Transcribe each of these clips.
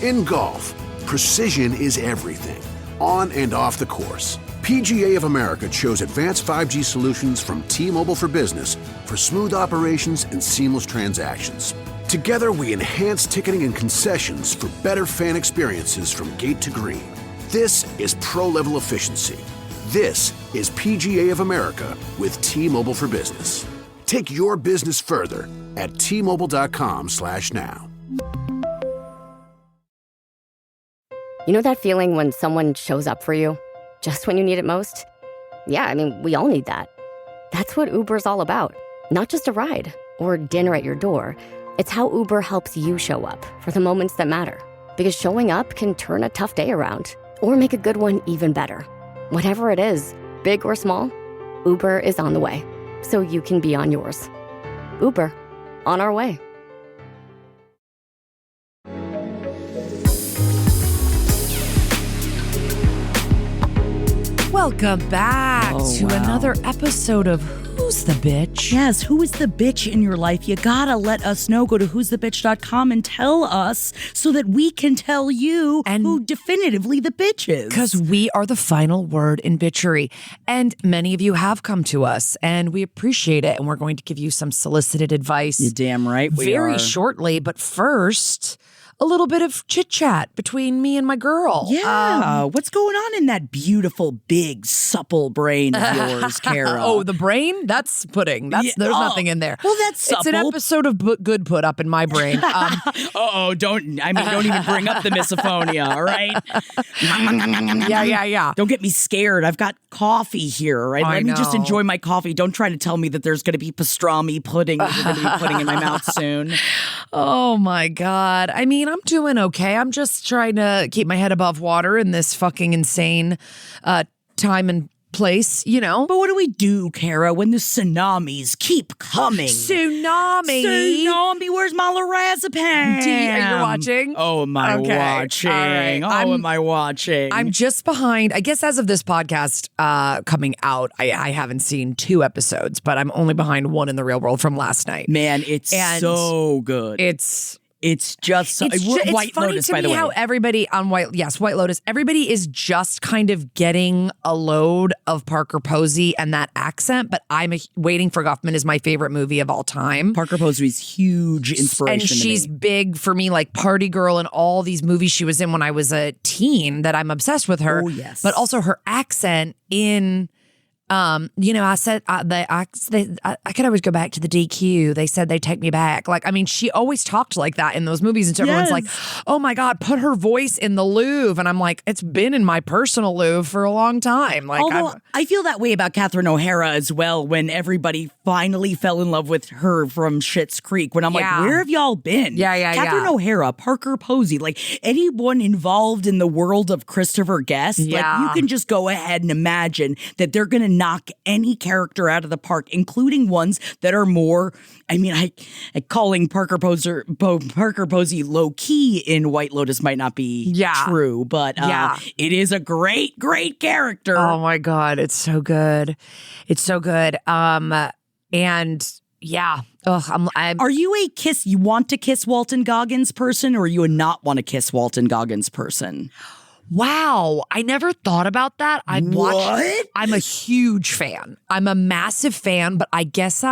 In golf, precision is everything, on and off the course. PGA of America chose advanced 5G solutions from T-Mobile for Business for smooth operations and seamless transactions. Together, we enhance ticketing and concessions for better fan experiences from gate to green. This is pro-level efficiency. This is PGA of America with T-Mobile for Business. Take your business further at T-Mobile.com/now. You know that feeling when someone shows up for you, just when you need it most? Yeah, I mean, we all need that. That's what Uber's all about. Not just a ride or dinner at your door. It's how Uber helps you show up for the moments that matter. Because showing up can turn a tough day around or make a good one even better. Whatever it is, big or small, Uber is on the way, so you can be on yours. Uber, on our way. Welcome back to another episode of Who's the Bitch? Yes, who is the bitch in your life? You gotta let us know. Go to who'sthebitch.com and tell us so that we can tell you who definitively the bitch is. Because we are the final word in bitchery. And many of you have come to us, and we appreciate it. And we're going to give you some solicited advice. You're damn right we very are. shortly. But first, a little bit of chit-chat between me and my girl. Yeah. What's going on in that beautiful, big, supple brain of yours, Kara? Oh, the brain? That's pudding. There's nothing in there. Well, that's supple. It's an episode of good put up in my brain. Don't even bring up the misophonia, all right? Yeah. Don't get me scared. I've got coffee here, all right? Let me just enjoy my coffee. Don't try to tell me that there's going to be pastrami pudding that you're going to be putting in my mouth soon. Oh, my God. I mean, I'm doing okay. I'm just trying to keep my head above water in this fucking insane time and place, you know? But what do we do, Kara, when the tsunamis keep coming? Tsunami, where's my lorazepam? Are you watching? Oh, am I watching? All right. Am I watching? I'm just behind. I guess as of this podcast coming out, I haven't seen 2 episodes, but I'm only behind 1 in the real world from last night. Man, it's so good. It's just so, White funny Lotus, to by the me way. how everybody on White Lotus, everybody is just kind of getting a load of Parker Posey and that accent, but Waiting for Guffman is my favorite movie of all time. Parker Posey's huge inspiration and she's big for me, like Party Girl and all these movies she was in when I was a teen that I'm obsessed with her. Oh, yes. But also her accent in... I said I could always go back to the DQ. They said they'd take me back. Like, I mean, she always talked like that in those movies, and so everyone's like, "Oh my God, put her voice in the Louvre." And I'm like, it's been in my personal Louvre for a long time. Like, although I feel that way about Catherine O'Hara as well. When everybody finally fell in love with her from Schitt's Creek, when I'm like, where have y'all been? Catherine O'Hara, Parker Posey, like anyone involved in the world of Christopher Guest, like you can just go ahead and imagine that they're going to knock any character out of the park, including ones that are more, I mean, calling Parker Posey low key in White Lotus might not be true, but it is a great, great character. Oh my God, it's so good. It's so good. And yeah. Are you a you want to kiss Walton Goggins person, or are you a not want to kiss Walton Goggins person? Wow, I never thought about that. I'm a huge fan. I'm a massive fan, but I guess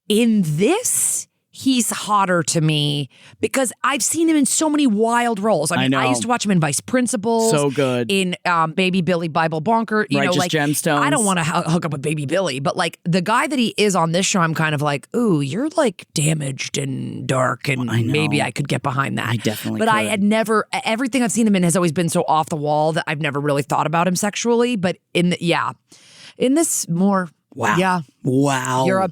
in this, he's hotter to me because I've seen him in so many wild roles. I mean, I used to watch him in Vice Principals. So good. In Baby Billy Bible Bonker. Righteous Gemstones. I don't want to hook up with Baby Billy, but like the guy that he is on this show, I'm kind of like, ooh, you're like damaged and dark, and maybe I could get behind that. I definitely But could. I had never, everything I've seen him in has always been so off the wall that I've never really thought about him sexually. But in this more... Wow. Yeah. Wow. You're a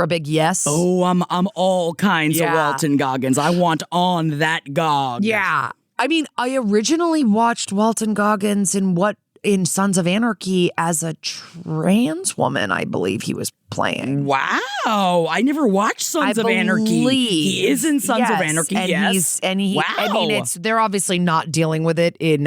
big yes. Oh, I'm all kinds of Walton Goggins. I want on that Gog. Yeah. I mean, I originally watched Walton Goggins in Sons of Anarchy as a trans woman, I believe he was playing. Wow. I never watched Sons of Anarchy. He is in Sons of Anarchy, and yes. I mean, they're obviously not dealing with it in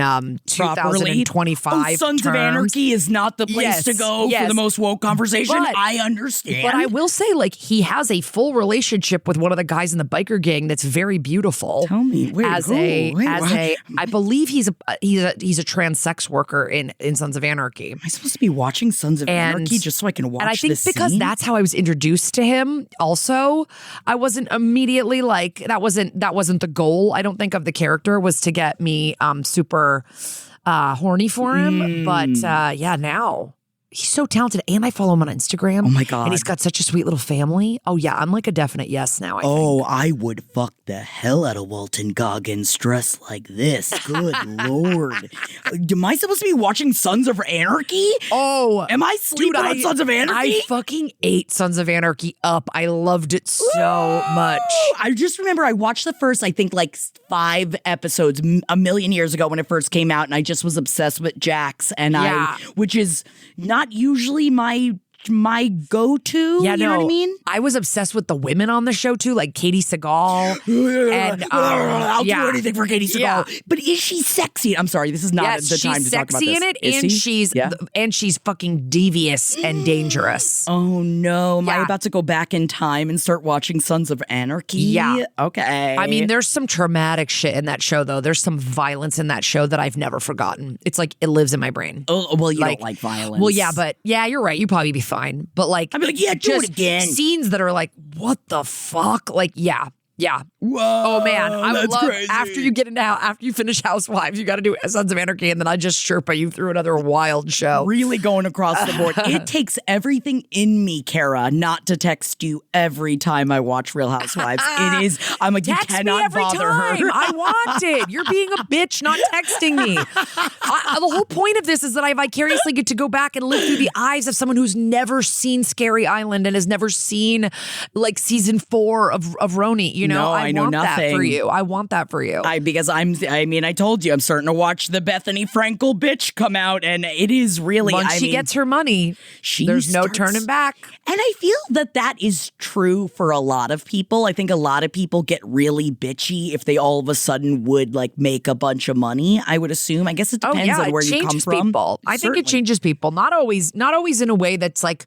2025 Sons terms. of Anarchy is not the place to go for the most woke conversation. But, I understand. But I will say, like, he has a full relationship with one of the guys in the biker gang that's very beautiful. Tell me, I believe he's a trans sex worker in Sons of Anarchy. Am I supposed to be watching Sons of Anarchy just so I can watch this? And I think because that's how I was introduced to him. Also, I wasn't immediately like that wasn't the goal. I don't think of the character was to get me super horny for him. But now. He's so talented, and I follow him on Instagram. Oh, my God. And he's got such a sweet little family. Oh, yeah, I'm like a definite yes now, I think. I would fuck the hell out of Walton Goggins dressed like this. Good Lord. Am I supposed to be watching Sons of Anarchy? Oh. Am I sleeping on Sons of Anarchy? I fucking ate Sons of Anarchy up. I loved it so much. I just remember I watched the first, I think, like 5 episodes a million years ago when it first came out, and I just was obsessed with Jax, which is not usually my go-to, you know what I mean? I was obsessed with the women on the show too, like Katie Sagal. And I'll do anything for Katie Sagal. Yeah. But is she sexy? I'm sorry, this is not the time to talk about this. She's sexy in it, and she's fucking devious and dangerous. Oh no, am I about to go back in time and start watching Sons of Anarchy? Yeah. Okay. I mean, there's some traumatic shit in that show, though. There's some violence in that show that I've never forgotten. It's like, it lives in my brain. Oh, well, you don't like violence. Well, yeah, but you're right. You'd probably be fine. But like, I'd be like, do it again. Scenes that are like, what the fuck? Like, yeah. Whoa, oh man, I would love crazy. after you finish Housewives, you got to do Sons of Anarchy, and then I just Sherpa you through another wild show. Really going across the board. It takes everything in me, Kara, not to text you every time I watch Real Housewives. It is. I'm like, text you cannot me every bother time. her. I want it. You're being a bitch, not texting me. The whole point of this is that I vicariously get to go back and live through the eyes of someone who's never seen Scary Island and has never seen like season 4 of Roni. You know, no, I know want nothing. That for you. I want that for you. I told you, I'm starting to watch the Bethany Frankel bitch come out, and it is really. Once she gets her money, there's no turning back. And I feel that is true for a lot of people. I think a lot of people get really bitchy if they all of a sudden would like make a bunch of money. I would assume. I guess it depends on where you come from. People. I think it changes people. Not always in a way that's like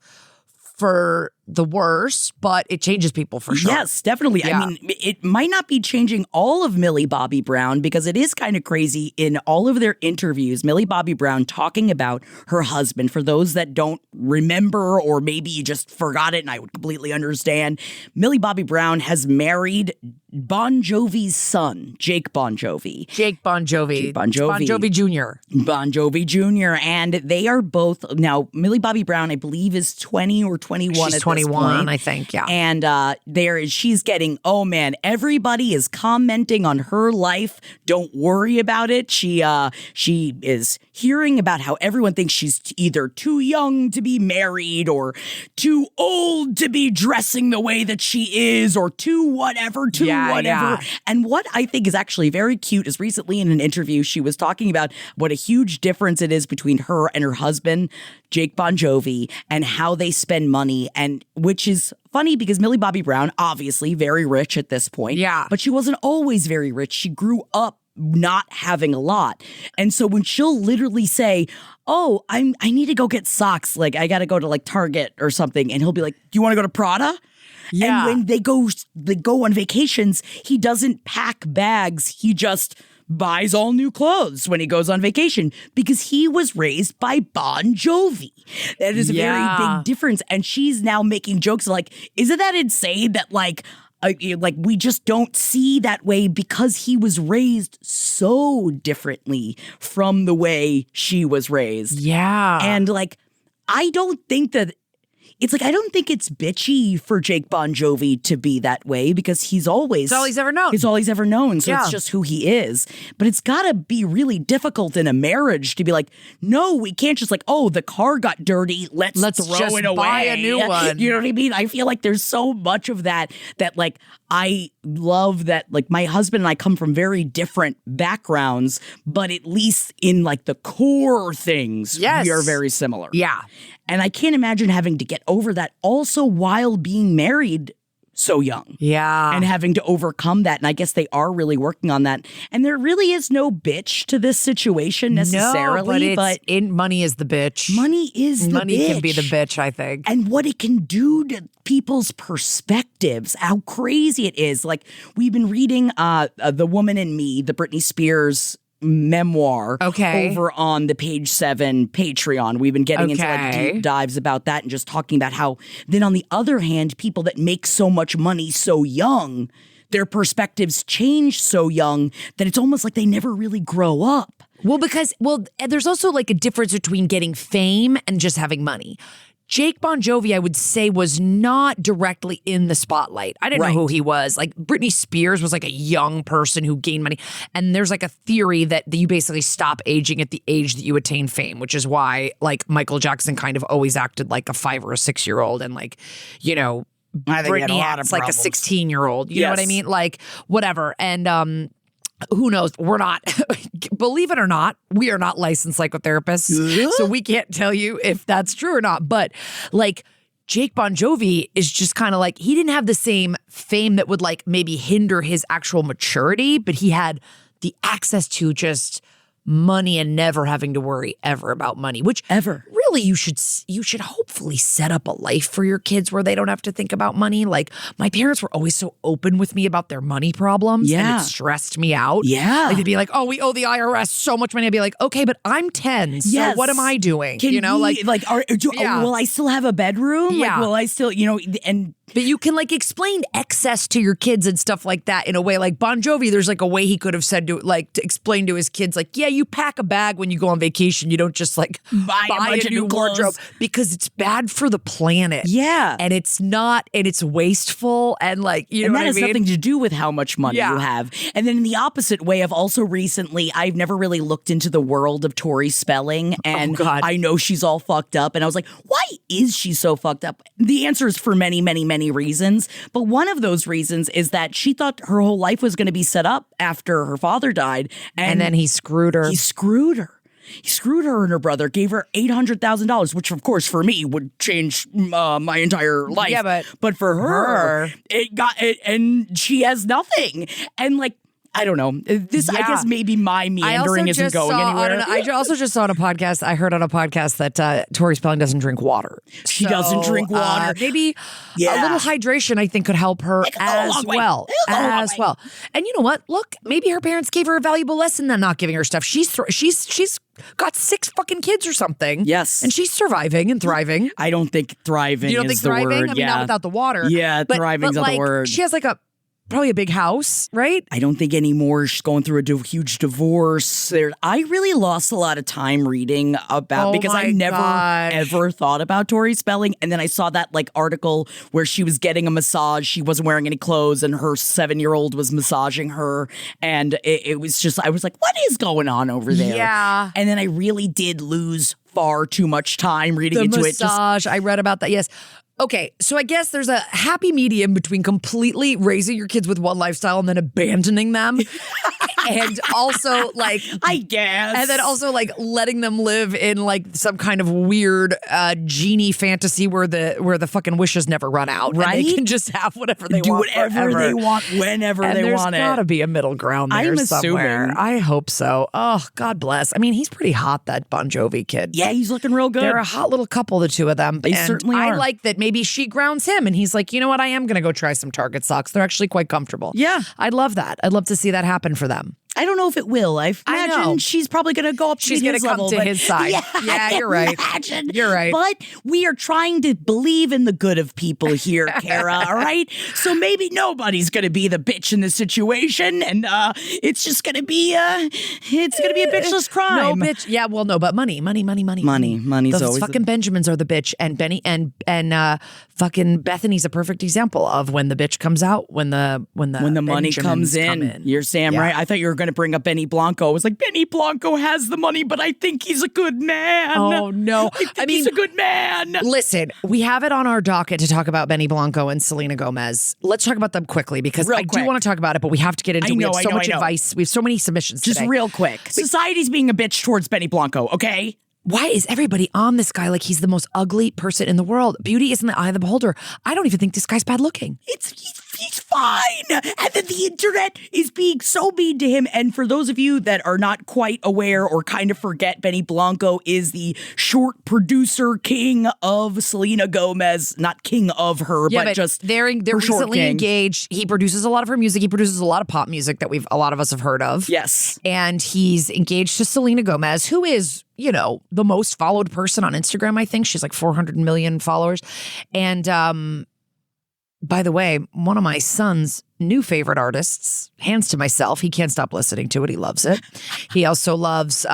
for the worse, but it changes people for sure. Yes, definitely. Yeah. I mean, it might not be changing all of Millie Bobby Brown because it is kind of crazy in all of their interviews, Millie Bobby Brown talking about her husband. For those that don't remember, or maybe you just forgot it, and I would completely understand, Millie Bobby Brown has married Bon Jovi's son, Jake Bongiovi. Jake Bongiovi. Bon Jovi Jr. Bon Jovi Jr. And they are both, now Millie Bobby Brown, I believe, is 20 or 21 She's 21, I think, yeah. And she's getting, oh man, everybody is commenting on her life. Don't worry about it. She is hearing about how everyone thinks she's either too young to be married or too old to be dressing the way that she is, or too whatever. Yeah. And what I think is actually very cute is recently in an interview, she was talking about what a huge difference it is between her and her husband, Jake Bongiovi, and how they spend money, and which is funny because Millie Bobby Brown, obviously very rich at this point. Yeah. But she wasn't always very rich. She grew up not having a lot. And so when she'll literally say, oh, I need to go get socks, like I got to go to like Target or something, and he'll be like, do you want to go to Prada? Yeah. And when they go on vacations, he doesn't pack bags. He just buys all new clothes when he goes on vacation because he was raised by Bon Jovi. That is a very big difference. And she's now making jokes like, isn't that insane that like we just don't see that way because he was raised so differently from the way she was raised. Yeah. And like, I don't think that it's like, I don't think it's bitchy for Jake Bongiovi to be that way because it's all he's ever known. It's all he's ever known. So it's just who he is. But it's got to be really difficult in a marriage to be like, no, we can't just like, oh, the car got dirty. Let's throw just it away. Buy a new one. You know what I mean? I feel like there's so much of that like I love that like my husband and I come from very different backgrounds, but at least in like the core things, we are very similar. Yeah. And I can't imagine having to get over that also while being married so young. Yeah. And having to overcome that. And I guess they are really working on that. And there really is no bitch to this situation necessarily. No, but money is the bitch. Money is the bitch. Money can be the bitch, I think. And what it can do to people's perspectives, how crazy it is. Like, we've been reading The Woman in Me, the Britney Spears memoir over on the Page 7 Patreon. We've been getting into like deep dives about that and just talking about how then on the other hand, people that make so much money so young, their perspectives change so young that it's almost like they never really grow up. Well, because there's also like a difference between getting fame and just having money. Jake Bongiovi, I would say, was not directly in the spotlight. I didn't know who he was. Like, Britney Spears was like a young person who gained money. And there's like a theory that you basically stop aging at the age that you attain fame, which is why like Michael Jackson kind of always acted like a 5 or a 6-year-old. And like, you know, Britney acts like a 16-year-old. You know what I mean? Like, whatever. And who knows? We're not, believe it or not, we are not licensed psychotherapists. So we can't tell you if that's true or not. But like Jake Bongiovi is just kind of like, he didn't have the same fame that would like maybe hinder his actual maturity, but he had the access to just money and never having to worry ever about money, which really you should hopefully set up a life for your kids where they don't have to think about money. Like, my parents were always so open with me about their money problems and it stressed me out. Like, they'd be like, oh, we owe the IRS so much money. I'd be like, okay, but I'm 10, so what am I doing? Will I still have a bedroom? Like, will I still, but you can like explain excess to your kids and stuff like that in a way. Like Bongiovi, there's like a way he could have said to explain to his kids, like, yeah, you pack a bag when you go on vacation. You don't just like buy a new wardrobe because it's bad for the planet. Yeah. And it's not, and it's wasteful. And like, you know what I mean? And that has nothing to do with how much money you have. And then in the opposite way of also recently, I've never really looked into the world of Tori Spelling. And I know she's all fucked up. And I was like, why is she so fucked up? The answer is for many, many, many reasons. But one of those reasons is that she thought her whole life was going to be set up after her father died. And then he screwed her. He screwed her. He screwed her and her brother, gave her $800,000, which of course for me would change my entire life. Yeah, but for her, it got it, and she has nothing. And like, I don't know. This, I guess maybe my meandering isn't going anywhere. I also just saw on a podcast, I heard on a podcast that Tori Spelling doesn't drink water. She doesn't drink water. Maybe a little hydration, I think, could help her as well. And you know what? Look, maybe her parents gave her a valuable lesson than not giving her stuff. She's got 6 fucking kids or something. Yes. And she's surviving and thriving. I don't think thriving you don't is think thriving? the word. I mean, not without the water. Yeah, thriving's not the word. She has like probably a big house, right? I don't think anymore. She's going through a huge divorce. I really lost a lot of time reading about because I never ever thought about Tori Spelling. And then I saw that like article where she was getting a massage. She wasn't wearing any clothes and her 7-year-old was massaging her. And it was just, I was like, what is going on over there? Yeah. And then I really did lose far too much time reading into it. The massage, I read about that, yes. Okay, so I guess there's a happy medium between completely raising your kids with one lifestyle and then abandoning them. And also like, I guess. And then also like letting them live in like some kind of weird genie fantasy where the fucking wishes never run out. Right. And they can just have whatever they do want. Do whatever they want, whenever they want it. There's gotta be a middle ground there somewhere. Assuming. I hope so. Oh, God bless. I mean, he's pretty hot, that Bon Jovi kid. Yeah, he's looking real good. They're a hot little couple, the two of them. They certainly are. I like that maybe she grounds him and he's like, you know what? I am going to go try some Target socks. They're actually quite comfortable. Yeah. I'd love that. I'd love to see that happen for them. I don't know if it will. I imagine she's probably going to go up to his level. She's going to come to his side. Yeah, you're right. Imagine. You're right. But we are trying to believe in the good of people here, Kara, all right? So maybe nobody's going to be the bitch in this situation, and it's just going to be a bitchless crime. No, bitch. Yeah, well, no, but money's Money's those always fucking Benjamins are the bitch, and Benny and fucking Bethany's a perfect example of when the bitch comes out, when the money comes in. You're Sam, right? I thought you were going to bring up Benny Blanco. I was like, Benny Blanco has the money, but I think he's a good man. Oh, no. I mean, he's a good man. Listen, we have it on our docket to talk about Benny Blanco and Selena Gomez. Let's talk about them quickly because I do want to talk about it, but we have to get into it. We have so much advice. We have so many submissions Just today. Real quick. Society's being a bitch towards Benny Blanco, okay? why is everybody on this guy like he's the most ugly person in the world? Beauty is in the eye of the beholder. I don't even think this guy's bad looking. He's fine. And then the internet is being so mean to him. And for those of you that are not quite aware or kind of forget, Benny Blanco is the short producer king of Selena Gomez. Not king of her, but just they're recently engaged. He produces a lot of her music. He produces a lot of pop music that a lot of us have heard of. Yes. And he's engaged to Selena Gomez, who is, the most followed person on Instagram, I think. She's like 400 million followers. And by the way, one of my son's new favorite artists, hands to myself. He can't stop listening to it. He loves it. He also loves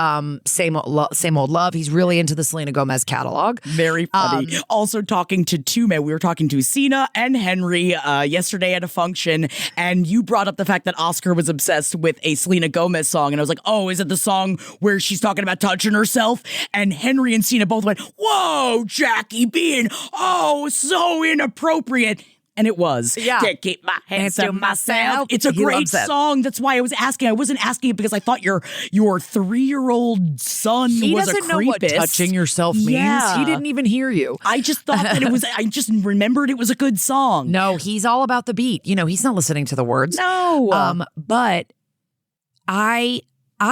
Same Old Love. He's really into the Selena Gomez catalog. Very funny. Also talking to two men. We were talking to Sina and Henry yesterday at a function, and you brought up the fact that Oscar was obsessed with a Selena Gomez song, and I was like, oh, is it the song where she's talking about touching herself? And Henry and Sina both went, whoa, Jackie being, so inappropriate. And it was. Yeah. Can't keep my hands to myself. It's a great song. That's why I was asking. I wasn't asking it because I thought your 3-year-old son was a creepist. He doesn't know what touching yourself means. Yeah. He didn't even hear you. I just thought that it was, I just remembered it was a good song. No, he's all about the beat. He's not listening to the words. No. But I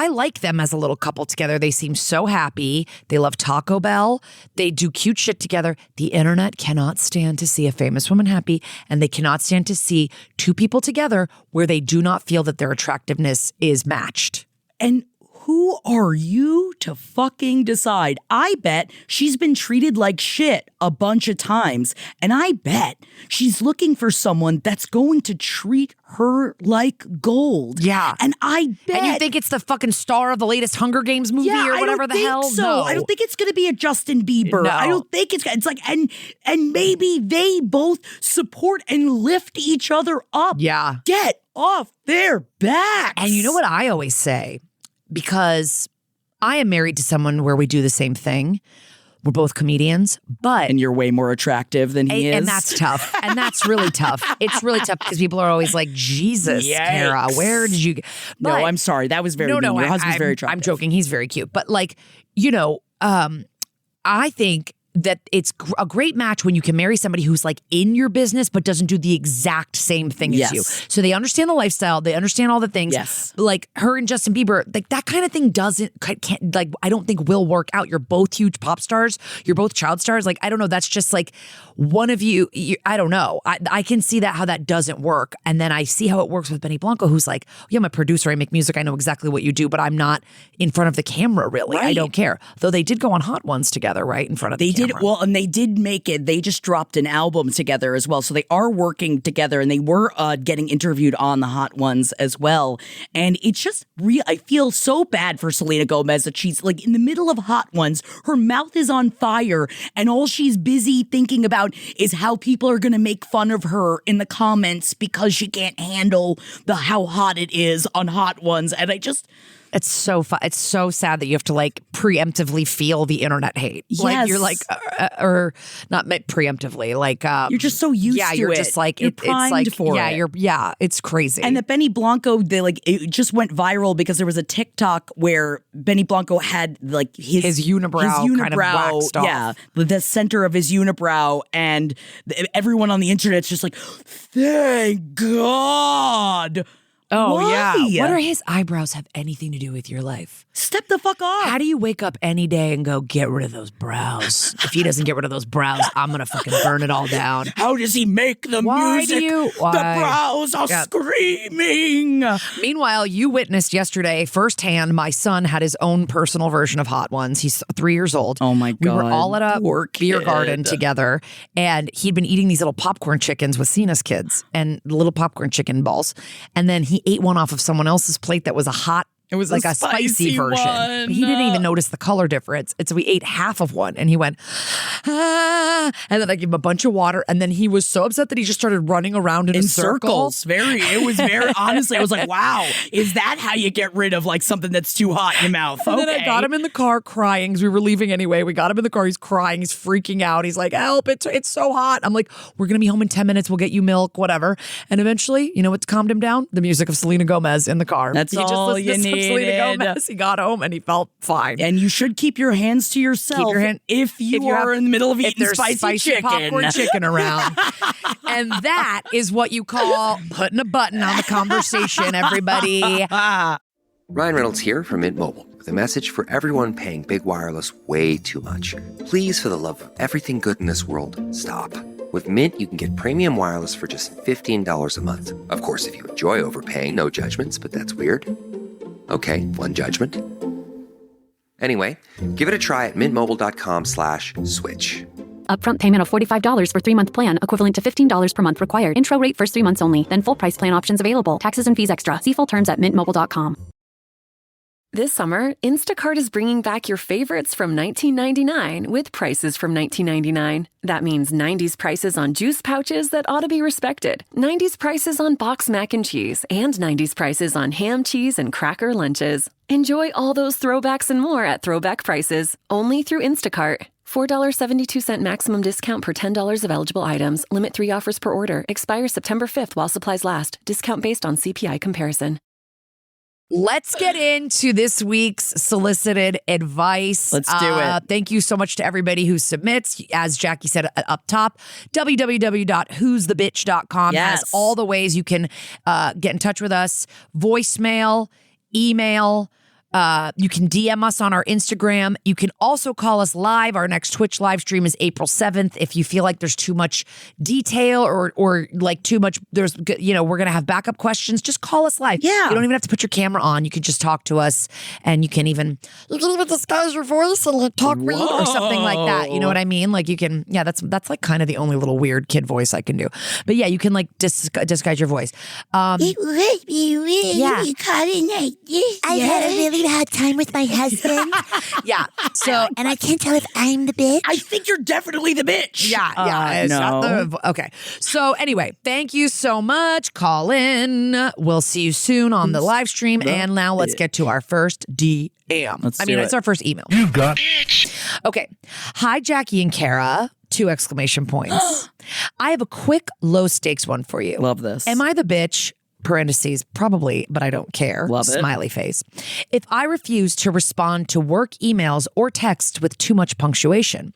like them as a little couple together. They seem so happy. They love Taco Bell. They do cute shit together. The internet cannot stand to see a famous woman happy, and they cannot stand to see two people together where they do not feel that their attractiveness is matched. And who are you to fucking decide? I bet she's been treated like shit a bunch of times. And I bet she's looking for someone that's going to treat her like gold. Yeah. And I bet. And you think it's the fucking star of the latest Hunger Games movie or whatever the hell? So. No. I don't think it's going to be a Justin Bieber. No. I don't think it's like, and maybe they both support and lift each other up. Yeah. Get off their backs. And you know what I always say? Because I am married to someone where we do the same thing. We're both comedians, but... And you're way more attractive than he is. And that's tough. And that's really tough. It's really tough because people are always like, Jesus, Kara, where did you... No, I'm sorry. That was very mean. Your husband's very attractive. I'm joking. He's very cute. But like, I think that it's a great match when you can marry somebody who's like in your business but doesn't do the exact same thing as you. So they understand the lifestyle, they understand all the things. Yes. Like her and Justin Bieber, like that kind of thing can't like I don't think will work out. You're both huge pop stars, you're both child stars. Like I don't know, that's just like one of you I don't know. I can see that how that doesn't work. And then I see how it works with Benny Blanco, who's like, yeah, I'm a producer, I make music, I know exactly what you do, but I'm not in front of the camera really. Right. I don't care. Though they did go on Hot Ones together, right? In front of the camera. They did. Well, and they did make it. They just dropped an album together as well. So they are working together, and they were getting interviewed on the Hot Ones as well. And it's just real. I feel so bad for Selena Gomez that she's like in the middle of Hot Ones. Her mouth is on fire, and all she's busy thinking about is how people are going to make fun of her in the comments because she can't handle how hot it is on Hot Ones. And I just... It's so it's so sad that you have to like preemptively feel the internet hate. Yes. Like you're like, or not preemptively, like you're just so used to it. Yeah, you're just like you're primed it's like for it. It's crazy. And that Benny Blanco, it just went viral because there was a TikTok where Benny Blanco had like his unibrow kind of waxed off. Yeah, the center of his unibrow, and everyone on the internet's just like, thank God. Oh, why? Yeah. What do his eyebrows have anything to do with your life? Step the fuck off. How do you wake up any day and go, get rid of those brows? If he doesn't get rid of those brows, I'm going to fucking burn it all down. How does he make the music? The brows are screaming. Meanwhile, you witnessed yesterday firsthand, my son had his own personal version of Hot Ones. He's 3 years old. Oh, my God. We were all at a beer garden together, and he'd been eating these little popcorn chickens with Cena's kids and little popcorn chicken balls. And then he ate one off of someone else's plate that was a hot, it was like a spicy version. One. He didn't even notice the color difference. And so we ate half of one and he went, ah, and then I gave him a bunch of water. And then he was so upset that he just started running around in a circle. It was very, honestly, I was like, wow, is that how you get rid of like something that's too hot in your mouth? And then I got him in the car crying because we were leaving anyway. We got him in the car. He's crying. He's freaking out. He's like, help, it's so hot. I'm like, we're going to be home in 10 minutes. We'll get you milk, whatever. And eventually, you know what calmed him down? The music of Selena Gomez in the car. That's all you need. Selena Gomez. He got home and he felt fine. And you should keep your hands to yourself if you are in the middle of eating spicy chicken. Popcorn chicken around. And that is what you call putting a button on the conversation, everybody. Ryan Reynolds here from Mint Mobile with a message for everyone paying big wireless way too much. Please, for the love of everything good in this world, stop. With Mint, you can get premium wireless for just $15 a month. Of course, if you enjoy overpaying, no judgments, but that's weird. Okay, one judgment. Anyway, give it a try at mintmobile.com/switch. Upfront payment of $45 for 3-month plan, equivalent to $15 per month required. Intro rate first 3 months only, then full price plan options available. Taxes and fees extra. See full terms at mintmobile.com. This summer, Instacart is bringing back your favorites from 1999 with prices from 1999. That means 90s prices on juice pouches that ought to be respected, 90s prices on boxed mac and cheese, and 90s prices on ham, cheese, and cracker lunches. Enjoy all those throwbacks and more at throwback prices, only through Instacart. $4.72 maximum discount per $10 of eligible items. Limit 3 offers per order. Expires September 5th while supplies last. Discount based on CPI comparison. Let's get into this week's solicited advice. Let's do it. Thank you so much to everybody who submits. As Jackie said up top, www.who'sthebitch.com has all the ways you can get in touch with us. Voicemail, email. You can DM us on our Instagram. You can also call us live. Our next Twitch live stream is April 7th. If you feel like there's too much detail or like too much, we're going to have backup questions. Just call us live. Yeah. You don't even have to put your camera on. You can just talk to us, and you can even disguise your voice and like talk weird or something like that. You know what I mean? Like you can, that's like kind of the only little weird kid voice I can do. But yeah, you can like disguise your voice. It would be really cutting like this. I had a really hard time with my husband. Yeah. So, and I can't tell if I'm the bitch. I think you're definitely the bitch. Yeah. No. Okay. So anyway, thank you so much. Call in. We'll see you soon on the live stream. And now let's get to our first DM. It's our first email. You've got. Okay. Hi, Jackie and Kara. 2 exclamation points. I have a quick low stakes one for you. Love this. Am I the bitch? Parentheses, probably, but I don't care. Love it. Smiley face. If I refuse to respond to work emails or texts with too much punctuation,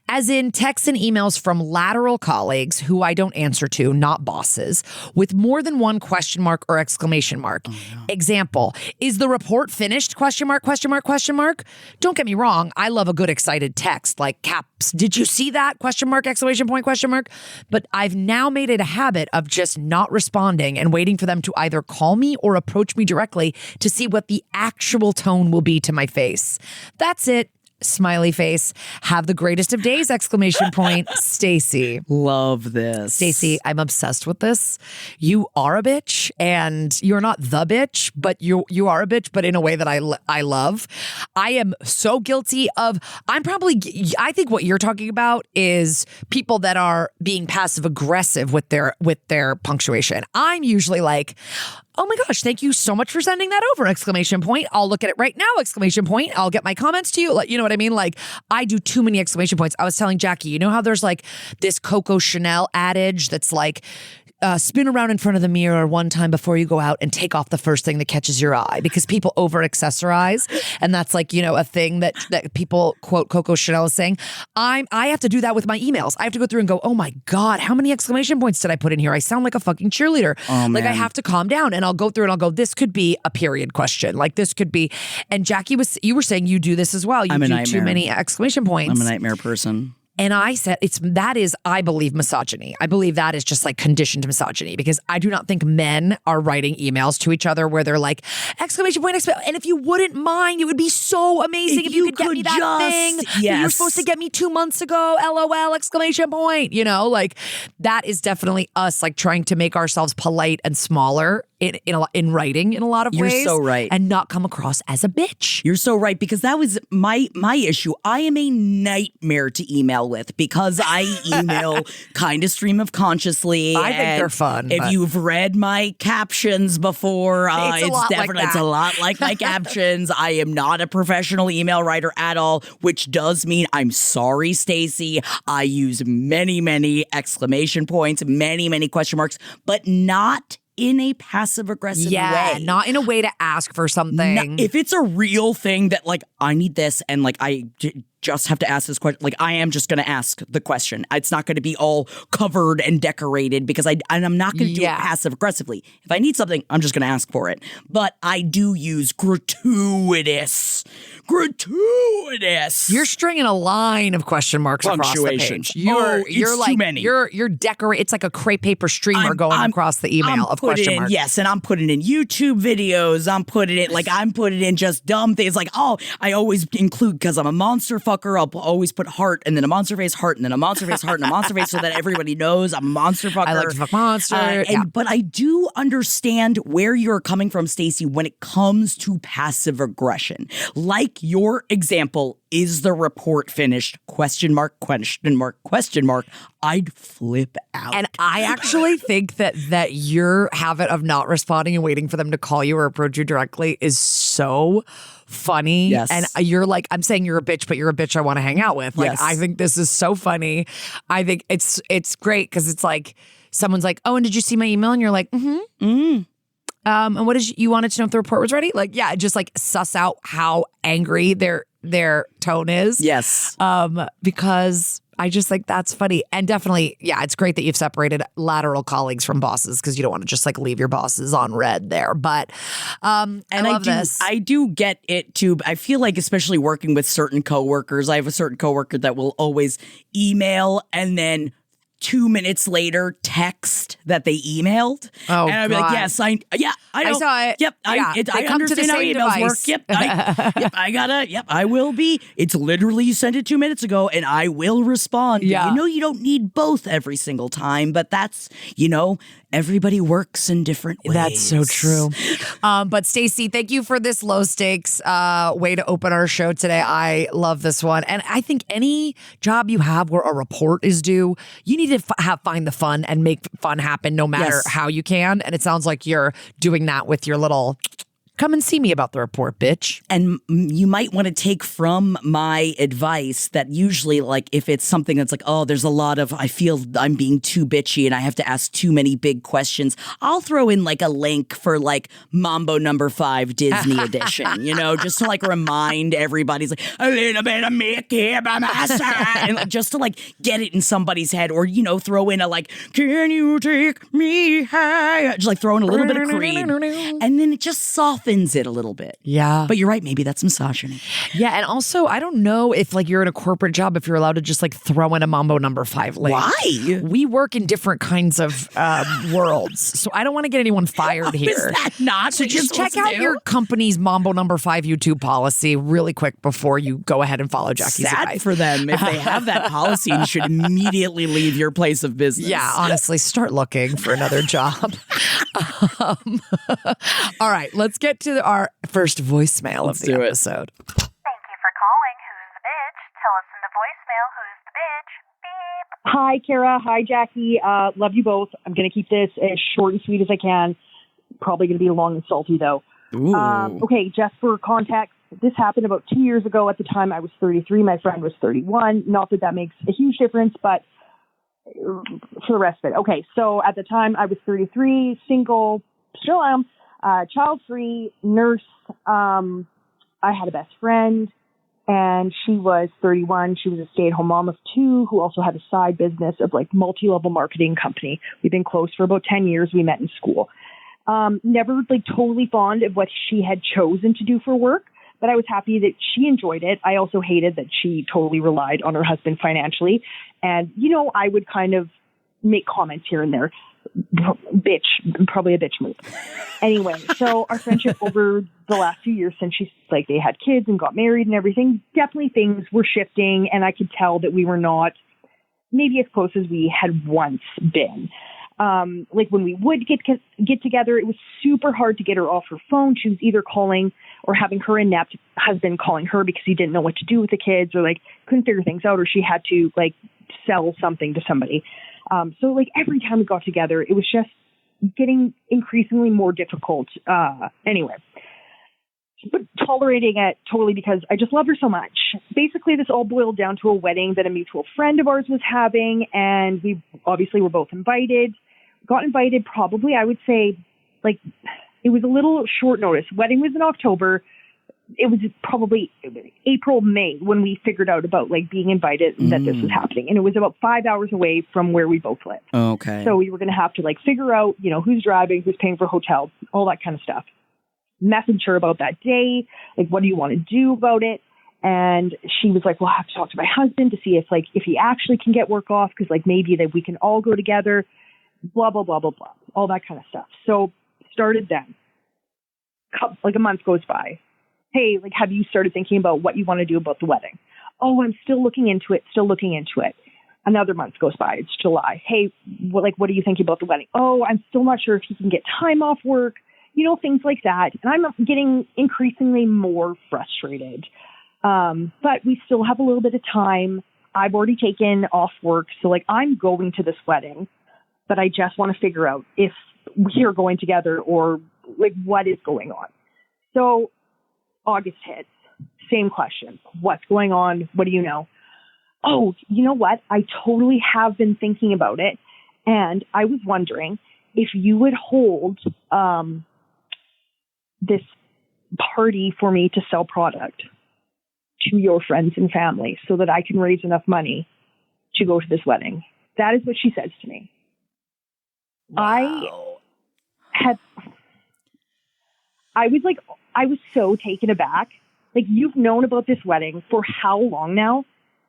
as in texts and emails from lateral colleagues who I don't answer to, not bosses, with more than one question mark or exclamation mark. Oh, no. Example, is the report finished? Question mark, question mark, question mark. Don't get me wrong. I love a good excited text like caps. Did you see that? Question mark, exclamation point, question mark. But I've now made it a habit of just not responding and waiting for them to either call me or approach me directly to see what the actual tone will be to my face. That's it. Smiley face. Have the greatest of days, exclamation point. Stacy. Love this. Stacy, I'm obsessed with this. You are a bitch, and you're not the bitch, but you are a bitch, but in a way that I love. I am so guilty of, I think what you're talking about is people that are being passive aggressive with their punctuation. I'm usually like, oh my gosh, thank you so much for sending that over, exclamation point. I'll look at it right now, exclamation point. I'll get my comments to you. Like, you know what I mean? Like, I do too many exclamation points. I was telling Jackie, you know how there's like this Coco Chanel adage that's like, spin around in front of the mirror one time before you go out and take off the first thing that catches your eye, because people over accessorize. And that's like, a thing that people quote Coco Chanel is saying. I have to do that with my emails. I have to go through and go, oh my God, how many exclamation points did I put in here? I sound like a fucking cheerleader. Like I have to calm down, and I'll go through and I'll go, this could be a period question. Like this could be, and Jackie you were saying you do this as well. You do too many exclamation points. I'm a nightmare person. And I said, that is, I believe, misogyny. I believe that is just like conditioned misogyny, because I do not think men are writing emails to each other where they're like, exclamation point, and if you wouldn't mind, it would be so amazing if you could get me that thing that you were supposed to get me 2 months ago, LOL, exclamation point. Like that is definitely us like trying to make ourselves polite and smaller in writing in a lot of ways. You're so right. And not come across as a bitch. You're so right, because that was my issue. I am a nightmare to email with because I email kind of stream of consciously. I think they're fun. If you've read my captions before, it's a lot like my captions. I am not a professional email writer at all, which does mean I'm sorry, Stacy. I use many, many exclamation points, many, many question marks, but not in a passive aggressive way. Not in a way to ask for something. If it's a real thing that like, I need this and like just have to ask this question. Like, I am just going to ask the question. It's not going to be all covered and decorated because I'm not going to do it passive aggressively. If I need something, I'm just going to ask for it. But I do use gratuitous. You're stringing a line of question marks across the page. You're like, too many. You're decorating. It's like a crepe paper streamer going across the email of question marks. Yes, and I'm putting in YouTube videos. I'm putting in just dumb things. Like, I always include, because I'm a monster fucker, I'll always put heart and then a monster face, heart and then a monster face, heart and a monster face, so that everybody knows I'm a monster fucker. I like to fuck monster. But I do understand where you're coming from, Stacey, when it comes to passive aggression. Like your example, is the report finished? Question mark, question mark, question mark. I'd flip out. And I actually think that your habit of not responding and waiting for them to call you or approach you directly is so funny. Yes. And you're like, I'm saying you're a bitch, but you're a bitch I want to hang out with. Like, I think this is so funny. I think it's great because it's like someone's like, oh, and did you see my email? And you're like, and what did you wanted to know if the report was ready? Like, yeah, just like suss out how angry their tone is. Yes. Because I just like, that's funny. And definitely, yeah, it's great that you've separated lateral colleagues from bosses because you don't want to just like leave your bosses on red there. But and I love this. I do get it too. I feel like, especially working with certain coworkers, I have a certain coworker that will always email and then 2 minutes later text that they emailed. Oh, and I'd be like, yes, I saw it. Yep. I understand to the how same emails device. work. I will be. It's literally, you sent it 2 minutes ago and I will respond. Yeah. You don't need both every single time, but that's, everybody works in different ways. That's so true. But Stacey, thank you for this low stakes way to open our show today. I love this one. And I think any job you have where a report is due, you need to find the fun and make fun happen no matter how you can. And it sounds like you're doing that with your little come and see me about the report, bitch. And you might want to take from my advice that usually, like, if it's something that's like, oh, there's a lot of, I feel I'm being too bitchy and I have to ask too many big questions, I'll throw in like a link for like Mambo No. 5 Disney edition, just to like remind everybody's like, a little bit of Mickey by my side. And like, just to like get it in somebody's head, or, throw in a like, can you take me high? Just like throw in a little bit of cream. And then it just softens it a little bit. Yeah. But you're right, maybe that's misogyny. Yeah, and also I don't know if like you're in a corporate job, if you're allowed to just like throw in a Mambo No. 5 link. Why? We work in different kinds of worlds, so I don't want to get anyone fired here. Is that not? So just check out your company's Mambo No. 5 YouTube policy really quick before you go ahead and follow Jackie's advice. Sad for them if they have that policy. You should immediately leave your place of business. Yeah, honestly, start looking for another job. All right, let's get to our first voicemail of the episode. Thank you for calling Who's the Bitch. Tell us in the voicemail who's the bitch. Beep. Hi, Kara. Hi, Jackie. Love you both. I'm going to keep this as short and sweet as I can. Probably going to be long and salty, though. Okay, just for context, this happened about 2 years ago. At the time, I was 33. My friend was 31. Not that makes a huge difference, but for the rest of it. Okay, so at the time, I was 33, single, still am, child-free, nurse. I had a best friend, and she was 31. She was a stay-at-home mom of 2 who also had a side business of like multi-level marketing company. We've been close for about 10 years. We met in school. Never like totally fond of what she had chosen to do for work, but I was happy that she enjoyed it. I also hated that she totally relied on her husband financially. And, I would kind of make comments here and there. Bitch, probably a bitch move. Anyway, so our friendship over the last few years since they had kids and got married and everything, definitely things were shifting, and I could tell that we were not maybe as close as we had once been. Like when we would get together, it was super hard to get her off her phone. She was either calling or having her inept husband calling her because he didn't know what to do with the kids, or like couldn't figure things out, or she had to like sell something to somebody. So like every time we got together, it was just getting increasingly more difficult. Anyway, but tolerating it totally because I just love her so much. Basically, this all boiled down to a wedding that a mutual friend of ours was having, and we obviously were both invited. Got invited probably, I would say, like, it was a little short notice. Wedding was in October. It was probably April, May when we figured out about like being invited that this was happening. And it was about 5 hours away from where we both lived. Okay. So we were going to have to like figure out, you know, who's driving, who's paying for hotel, all that kind of stuff. Messaged her about that day. Like, what do you want to do about it? And she was like, well, I have to talk to my husband to see if he actually can get work off. Cause like maybe that we can all go together, blah, blah, blah, blah, blah, all that kind of stuff. So started then. Like a month goes by. Hey, like, have you started thinking about what you want to do about the wedding? Oh, I'm still looking into it. Another month goes by. It's July. Hey, what are you thinking about the wedding? Oh, I'm still not sure if he can get time off work, you know, things like that. And I'm getting increasingly more frustrated. But we still have a little bit of time. I've already taken off work. So like, I'm going to this wedding, but I just want to figure out if we are going together or like what is going on. So August hits. Same question. What's going on? What do you know? Oh, you know what? I totally have been thinking about it. And I was wondering if you would hold this party for me to sell product to your friends and family so that I can raise enough money to go to this wedding. That is what she says to me. Wow. I was so taken aback. Like, you've known about this wedding for how long now?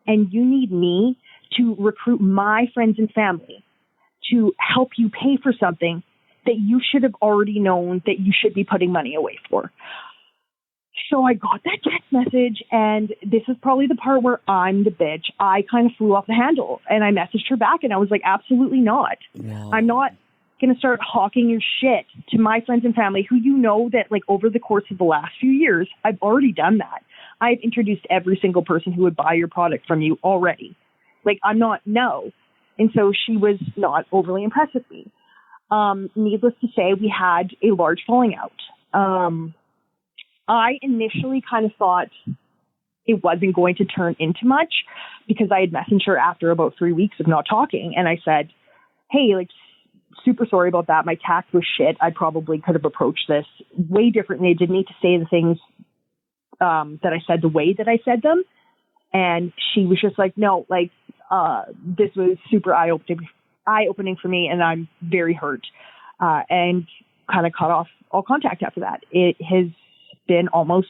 And you need me to recruit my friends and family to help you pay for something that you should have already known that you should be putting money away for. So I got that text message, and this is probably the part where I'm the bitch. I kind of flew off the handle, and I messaged her back, and I was like, absolutely not. Wow. I'm not going to start hawking your shit to my friends and family who, you know, that like over the course of the last few years, I've already done that. I've introduced every single person who would buy your product from you already. Like, I'm not, no. And so she was not overly impressed with me. Needless to say, we had a large falling out. I initially kind of thought it wasn't going to turn into much because I had messaged her after about 3 weeks of not talking. And I said, hey, like, super sorry about that. My tact was shit. I probably could have approached this way differently. I didn't need to say the things that I said the way that I said them. And she was just like, no, like, this was super eye-opening for me, and I'm very hurt. And kind of cut off all contact after that. It has been almost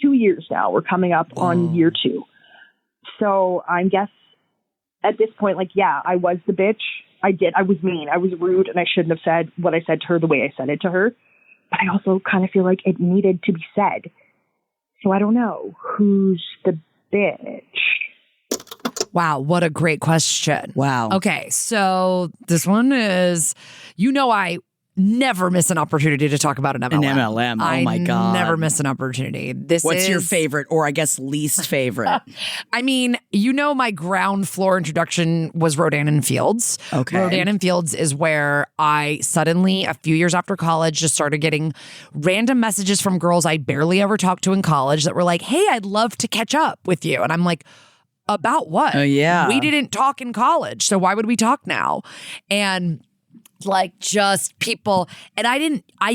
2 years now. We're coming up on year 2. So I guess at this point, like, yeah, I was the bitch. I was mean. I was rude, and I shouldn't have said what I said to her the way I said it to her. But I also kind of feel like it needed to be said. So I don't know. Who's the bitch? Wow, what a great question. Wow. Okay, so this one is, you know, I never miss an opportunity to talk about an MLM. An MLM, oh my God. I never miss an opportunity. What's your favorite, or I guess least favorite? I mean, you know, my ground floor introduction was Rodan and Fields. Okay. Rodan and Fields is where I suddenly, a few years after college, just started getting random messages from girls I barely ever talked to in college that were like, hey, I'd love to catch up with you. And I'm like, about what? Oh, yeah. We didn't talk in college, so why would we talk now? And like, just people, and I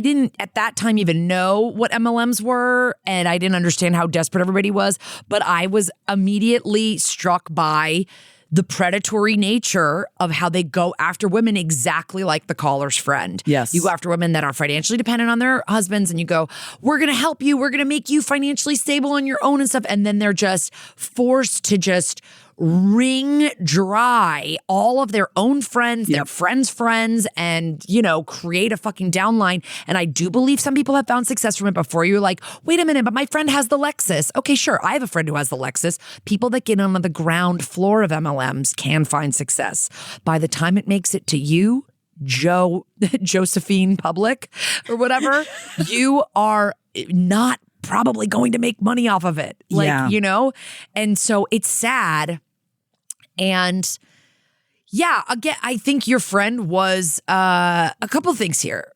didn't at that time even know what MLMs were, and I didn't understand how desperate everybody was, but I was immediately struck by the predatory nature of how they go after women, exactly like the caller's friend. Yes. You go after women that are financially dependent on their husbands, and you go, we're going to help you. We're going to make you financially stable on your own and stuff. And then they're just forced to just wring dry all of their own friends, their friends' friends, and, you know, create a fucking downline. And I do believe some people have found success from it before. You're like, wait a minute, but my friend has the Lexus. Okay, sure. I have a friend who has the Lexus. People that get on the ground floor of MLMs can find success. By the time it makes it to you, Josephine Public or whatever, you are not probably going to make money off of it. Like, you know? And so it's sad. And yeah, again, I think your friend was a couple of things here.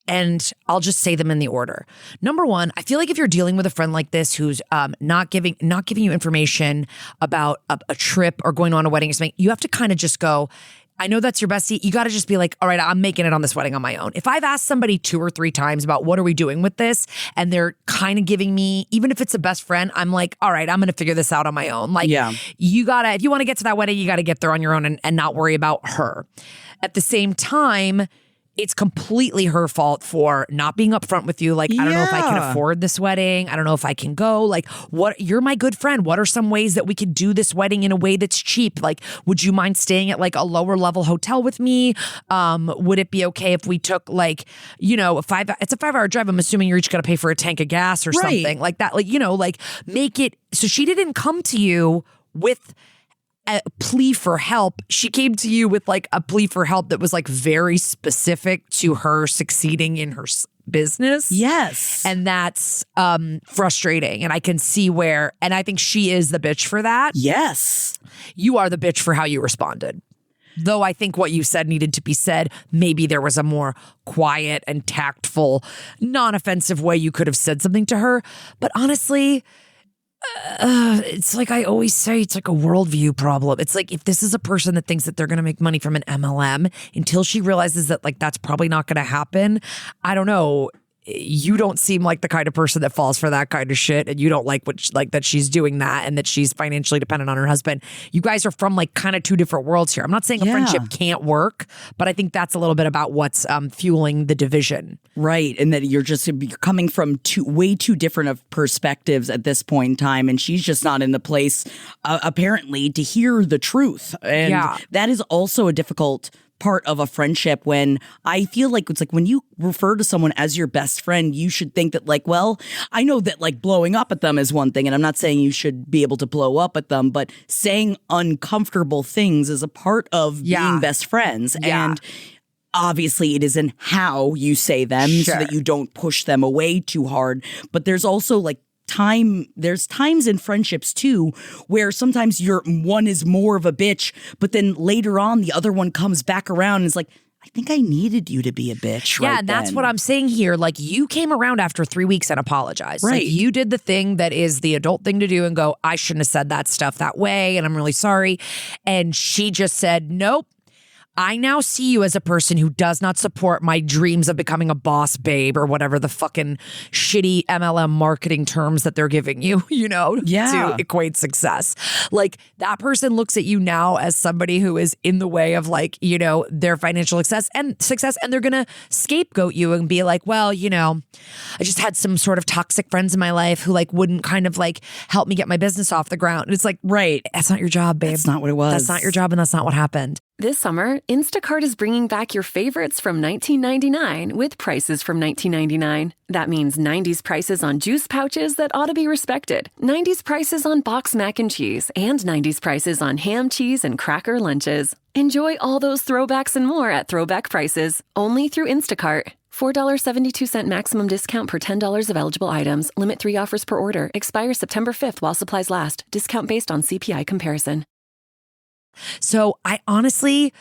And I'll just say them in the order. Number one, I feel like if you're dealing with a friend like this who's not giving you information about a trip or going on a wedding or something, you have to kind of just go, I know that's your bestie. You got to just be like, all right, I'm making it on this wedding on my own. If I've asked somebody 2 or 3 times about what are we doing with this, and they're kind of giving me, even if it's a best friend, I'm like, all right, I'm going to figure this out on my own. Like, you got to, if you want to get to that wedding, you got to get there on your own and not worry about her. At the same time, it's completely her fault for not being upfront with you. Like, I don't know if I can afford this wedding. I don't know if I can go. Like, you're my good friend. What are some ways that we could do this wedding in a way that's cheap? Like, would you mind staying at like a lower level hotel with me? Would it be okay if we took like, it's a 5-hour drive. I'm assuming you're each going to pay for a tank of gas or something like that. Like, like make it so she didn't come to you with a plea for help. She came to you with like a plea for help that was like very specific to her succeeding in her business. Yes. And that's frustrating. And I can see where, and I think she is the bitch for that. Yes. You are the bitch for how you responded. Though I think what you said needed to be said. Maybe there was a more quiet and tactful, non-offensive way you could have said something to her. But honestly, it's like I always say, it's like a worldview problem. It's like if this is a person that thinks that they're going to make money from an MLM, until she realizes that like that's probably not going to happen, I don't know. You don't seem like the kind of person that falls for that kind of shit, and you don't like that she's doing that and that she's financially dependent on her husband. You guys are from like kind of 2 different worlds here. I'm not saying a friendship can't work, but I think that's a little bit about what's fueling the division. Right. And that you're coming from way too different of perspectives at this point in time. And she's just not in the place, apparently, to hear the truth. And that is also a difficult part of a friendship, when I feel like it's like when you refer to someone as your best friend, you should think that like, well, I know that like blowing up at them is one thing, and I'm not saying you should be able to blow up at them, but saying uncomfortable things is a part of being best friends. And obviously it is in how you say them so that you don't push them away too hard. But there's also like there's times in friendships too where sometimes one is more of a bitch, but then later on the other one comes back around and is like, I think I needed you to be a bitch. Yeah, and that's what I'm saying here. Like, you came around after 3 weeks and apologized. Right. Like, you did the thing that is the adult thing to do and go, I shouldn't have said that stuff that way, and I'm really sorry. And she just said, nope. I now see you as a person who does not support my dreams of becoming a boss babe or whatever the fucking shitty MLM marketing terms that they're giving you, to equate success. Like, that person looks at you now as somebody who is in the way of like, their financial success, and they're going to scapegoat you and be like, well, I just had some sort of toxic friends in my life who like wouldn't kind of like help me get my business off the ground. And it's like, that's not your job, babe. That's not what it was. That's not your job, and that's not what happened. This summer, Instacart is bringing back your favorites from 1999 with prices from 1999. That means 90s prices on juice pouches that ought to be respected, 90s prices on boxed mac and cheese, and 90s prices on ham, cheese, and cracker lunches. Enjoy all those throwbacks and more at throwback prices, only through Instacart. $4.72 maximum discount per $10 of eligible items. Limit 3 offers per order. Expires September 5th while supplies last. Discount based on CPI comparison. So I honestly,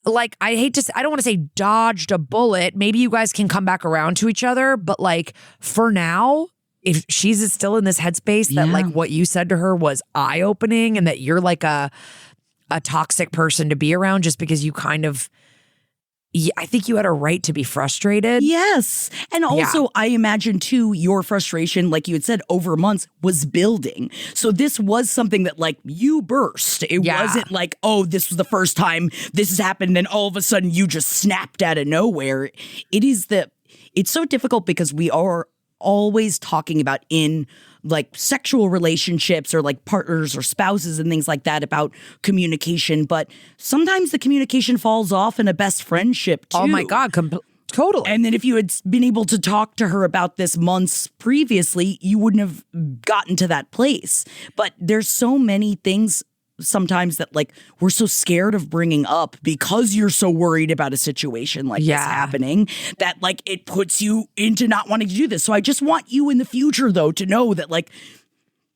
like, I don't want to say dodged a bullet. Maybe you guys can come back around to each other. But like, for now, if she's still in this headspace that like what you said to her was eye-opening, and that you're like a toxic person to be around just because you kind of, I think you had a right to be frustrated. Yes. And also, I imagine too, your frustration, like you had said, over months was building. So this was something that like you burst. It wasn't like, oh, this was the first time this has happened and all of a sudden you just snapped out of nowhere. It's so difficult because we are always talking about in like sexual relationships or like partners or spouses and things like that about communication. But sometimes the communication falls off in a best friendship too. Oh my God, totally. And then if you had been able to talk to her about this months previously, you wouldn't have gotten to that place. But there's so many things sometimes that like we're so scared of bringing up because you're so worried about a situation like this happening that like it puts you into not wanting to do this. So I just want you in the future though to know that like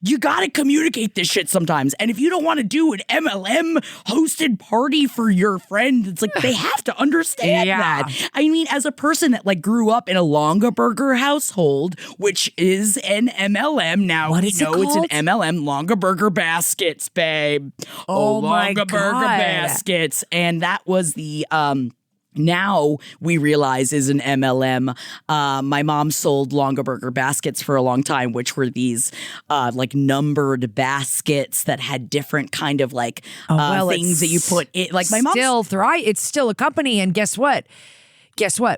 You got to communicate this shit sometimes. And if you don't want to do an MLM hosted party for your friend, it's like they have to understand that. I mean, as a person that like grew up in a Longaberger household, which is an MLM now, what is it called? It's an MLM, Longaberger baskets, babe. Oh my Longaberger God. baskets. And that was the now we realize is an MLM. My mom sold Longaberger baskets for a long time, which were these like numbered baskets that had different kind of like things that you put in. Like my mom it's still a company, and guess what?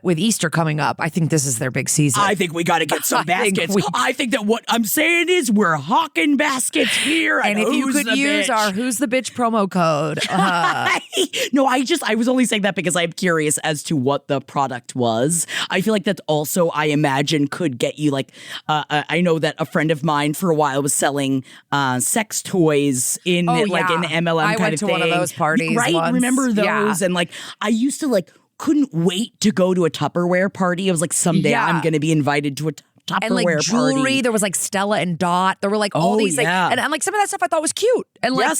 With Easter coming up, I think this is their big season. I think we got to get some baskets. I think that what I'm saying is we're hawking baskets here. And if you could use our Who's the Bitch promo code. No, I was only saying that because I'm curious as to what the product was. I feel like that's also, I imagine, could get you like, I know that a friend of mine for a while was selling sex toys in an MLM I kind went of to thing. one of those parties Right? once. Remember those? Yeah. And like, I used to like, couldn't wait to go to a Tupperware party. I was like, someday I'm going to be invited to a Tupperware and like jewelry, party. there was like Stella and Dot. There were like all these like, and like some of that stuff I thought was cute. And like,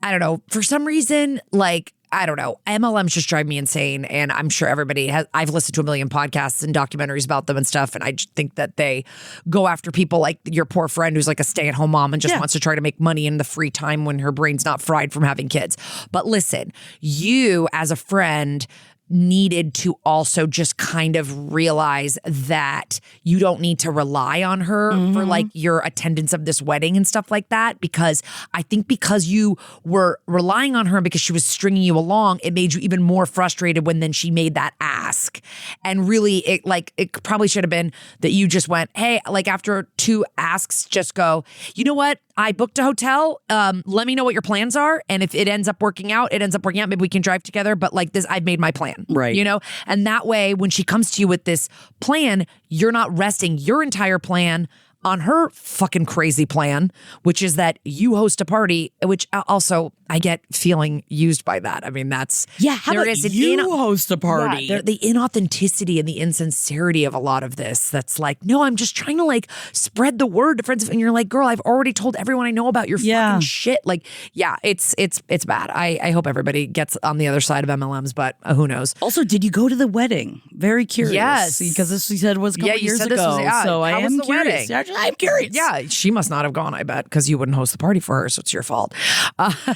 I don't know, for some reason, like, I don't know, MLMs just drive me insane. And I'm sure everybody has, I've listened to a million podcasts and documentaries about them and stuff. And I just think that they go after people like your poor friend who's like a stay-at-home mom and just wants to try to make money in the free time when her brain's not fried from having kids. But listen, you as a friend needed to also just kind of realize that you don't need to rely on her for like your attendance of this wedding and stuff like that, because I think because you were relying on her because she was stringing you along, it made you even more frustrated when then she made that ask. And really it probably should have been that you just went, hey, like after 2 asks, just go, you know what? I booked a hotel. Let me know what your plans are. And if it ends up working out, it ends up working out. Maybe we can drive together. But like this, I've made my plan. Right. You know? And that way, when she comes to you with this plan, you're not resting your entire plan on her fucking crazy plan, which is that you host a party, which also I get feeling used by that. I mean, that's how about you host a party? Yeah, the inauthenticity and the insincerity of a lot of this. That's like, no, I'm just trying to like spread the word to friends, and you're like, girl, I've already told everyone I know about your fucking shit. Like, it's bad. I hope everybody gets on the other side of MLMs, but who knows? Also, did you go to the wedding? Very curious. Yes, because this we said was a couple years ago. So I am curious. I'm curious. Yeah, she must not have gone, I bet, because you wouldn't host the party for her, so it's your fault.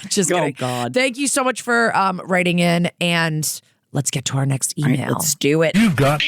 Just kidding. God. Thank you so much for writing in, and let's get to our next email. Right, let's do it. You got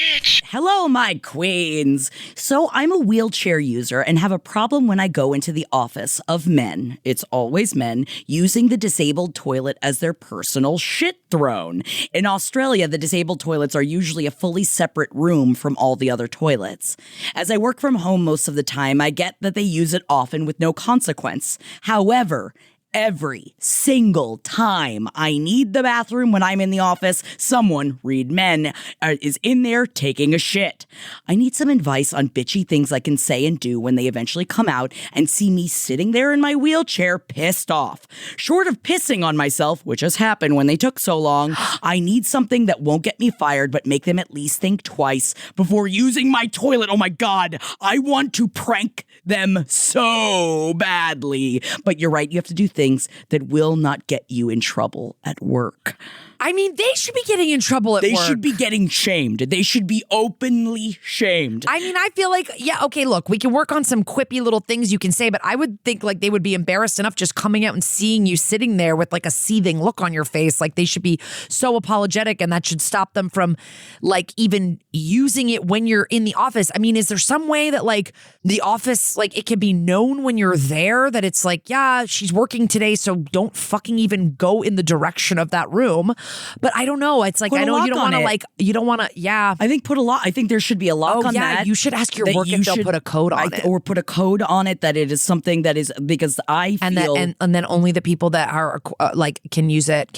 Hello, my queens. So I'm a wheelchair user and have a problem when I go into the office of men. It's always men using the disabled toilet as their personal shit throne. In Australia, the disabled toilets are usually a fully separate room from all the other toilets. As I work from home most of the time, I get that they use it often with no consequence. However, every single time I need the bathroom when I'm in the office, someone, read men, is in there taking a shit. I need some advice on bitchy things I can say and do when they eventually come out and see me sitting there in my wheelchair pissed off. Short of pissing on myself, which has happened when they took so long, I need something that won't get me fired but make them at least think twice before using my toilet. Oh my God, I want to prank them so badly. But you're right, you have to do things that will not get you in trouble at work. I mean, they should be getting in trouble at work. They should be getting shamed. They should be openly shamed. I mean, I feel like, okay, look, we can work on some quippy little things you can say, but I would think like they would be embarrassed enough just coming out and seeing you sitting there with like a seething look on your face. Like they should be so apologetic, and that should stop them from like even using it when you're in the office. I mean, is there some way that like the office, like it can be known when you're there that it's like, yeah, she's working today, so don't fucking even go in the direction of that room. But I don't know. It's like, I know you don't want to I think I think there should be a lock on that. You should ask your work if they'll put a code on it. Or put a code on it that it is something that is, because I feel. And then only the people that are like can use it.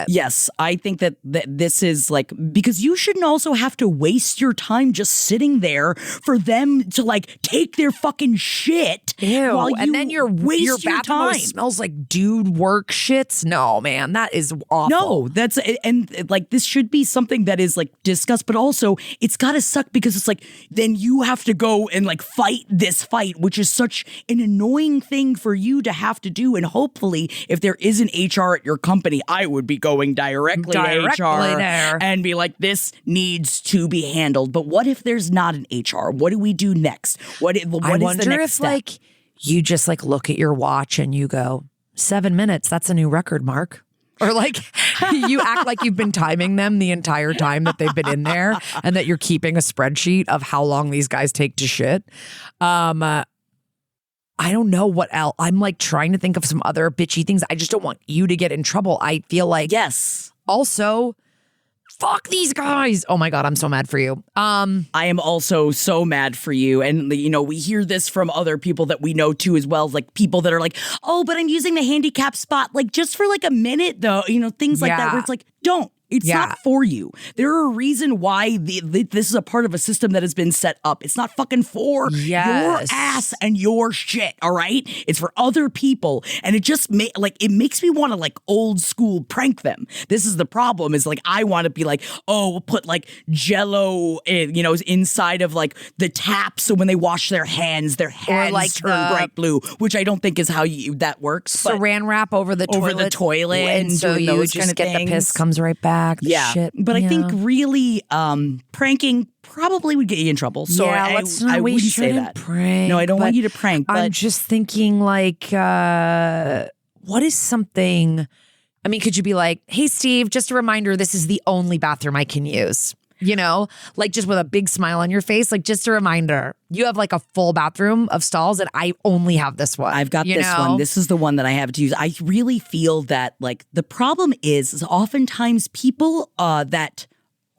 Yes. I think that this is like, because you shouldn't also have to waste your time just sitting there for them to like take their fucking shit Ew. And then your bathroom always smells like dude work shits. No, man, that is awful. No, and like this should be something that is like discussed, but also it's got to suck because it's like then you have to go and like fight this fight, which is such an annoying thing for you to have to do. And hopefully, if there is an HR at your company, I would be going directly to HR and be like, this needs to be handled. But what if there's not an HR? What do we do next? What is the next step? Like you just like look at your watch and you go 7 minutes. That's a new record, Mark. Or like you act like you've been timing them the entire time that they've been in there and that you're keeping a spreadsheet of how long these guys take to shit. I don't know what else. I'm like trying to think of some other bitchy things. I just don't want you to get in trouble. I feel like, yes. Also, fuck these guys. Oh my God, I'm so mad for you. I am also so mad for you. And, you know, we hear this from other people that we know too as well. Like people that are like, oh, but I'm using the handicap spot like just for like a minute though. You know, things like that where it's like, don't. It's not for you. There are a reason why this is a part of a system that has been set up. It's not fucking for your ass and your shit, all right? It's for other people. And it just it makes me want to like old school prank them. This is the problem is like I want to be like, oh, we'll put like Jello inside of like the tap so when they wash their hands turn bright blue, which I don't think is how that works. Saran wrap over the toilet. And so doing you those just kind of get things. the piss comes right back. Shit. But I think really pranking probably would get you in trouble. So I wouldn't say that. Prank, no, I don't want you to prank. But I'm just thinking like, what is something? I mean, could you be like, hey, Steve, just a reminder, this is the only bathroom I can use. You know, like just with a big smile on your face, like just a reminder. You have like a full bathroom of stalls and I only have this one. I've got this one. This is the one that I have to use. I really feel that like the problem is oftentimes people that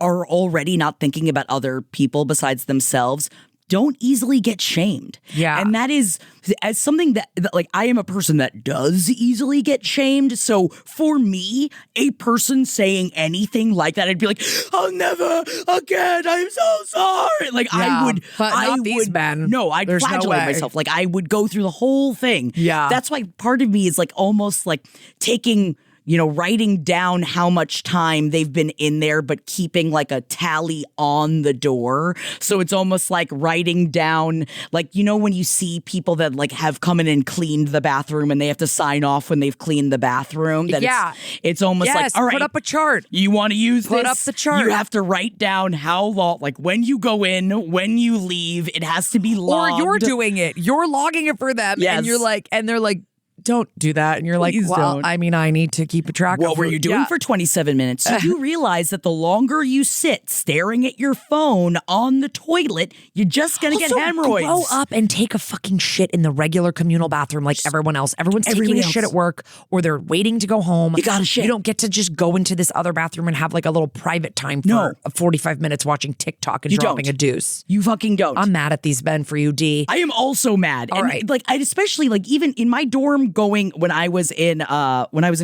are already not thinking about other people besides themselves don't easily get shamed. Yeah. And that is as something that like I am a person that does easily get shamed. So for me, a person saying anything like that, I'd be like, I'll never again. I'm so sorry. Like I would, but not these men. No, I'd flagellate myself. Like I would go through the whole thing. Yeah. That's why part of me is like almost like taking, writing down how much time they've been in there, but keeping like a tally on the door. So it's almost like writing down, like, when you see people that like have come in and cleaned the bathroom and they have to sign off when they've cleaned the bathroom. That it's almost like, all right, put up a chart. You want to use put this? Up the chart. You have to write down how long, like when you go in, when you leave, it has to be logged. Or you're doing it. You're logging it for them. Yes. And you're like, and they're like, don't do that. And you're Please like, well, don't. I mean, I need to keep a track of what were you doing for 27 minutes? So you realize that the longer you sit staring at your phone on the toilet, you're just going to get hemorrhoids. Grow up and take a fucking shit in the regular communal bathroom like everyone else. Everyone's taking a shit at work or they're waiting to go home. You got to shit. You don't get to just go into this other bathroom and have like a little private time for 45 minutes watching TikTok and dropping a deuce. You fucking don't. I'm mad at these men for you, D. I am also mad. All right. Like I especially like even in my dorm when I was in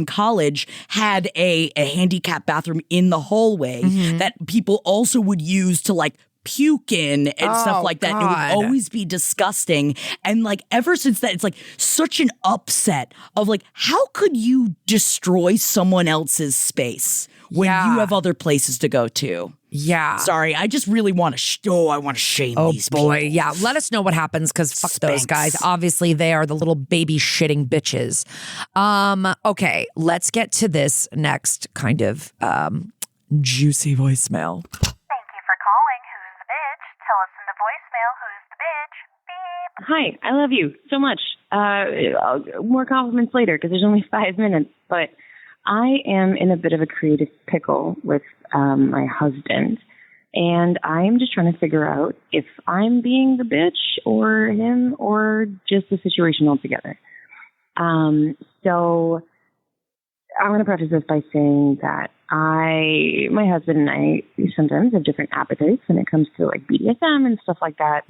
college had a handicap bathroom in the hallway that people also would use to like puke in and stuff like that. God. It would always be disgusting. And like ever since that, it's like such an upset of like, how could you destroy someone else's space when you have other places to go to? Yeah. Sorry, I just really want to I want to shame these people. Yeah, let us know what happens because fuck those guys. Obviously, they are the little baby shitting bitches. Okay, let's get to this next kind of juicy voicemail. Thank you for calling Who's the Bitch. Tell us in the voicemail who's the bitch. Beep. Hi, I love you so much. More compliments later because there's only 5 minutes, but I am in a bit of a creative pickle with my husband, and I'm just trying to figure out if I'm being the bitch or him or just the situation altogether. So I'm going to preface this by saying that my husband and I sometimes have different appetites when it comes to like BDSM and stuff like that.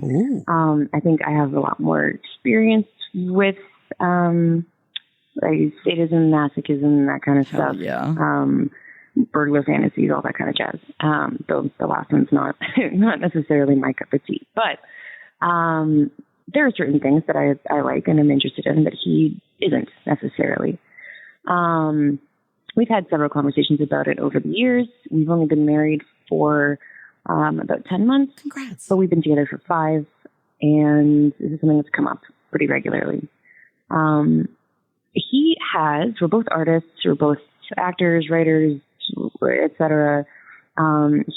I think I have a lot more experience with like sadism, masochism, that kind of stuff. Burglar fantasies, all that kind of jazz. Though the last one's not necessarily my cup of tea. But there are certain things that I like and I'm interested in that he isn't necessarily. We've had several conversations about it over the years. We've only been married for about 10 months. Congrats. But we've been together for 5, and this is something that's come up pretty regularly. We're both artists, we're both actors, writers, etc.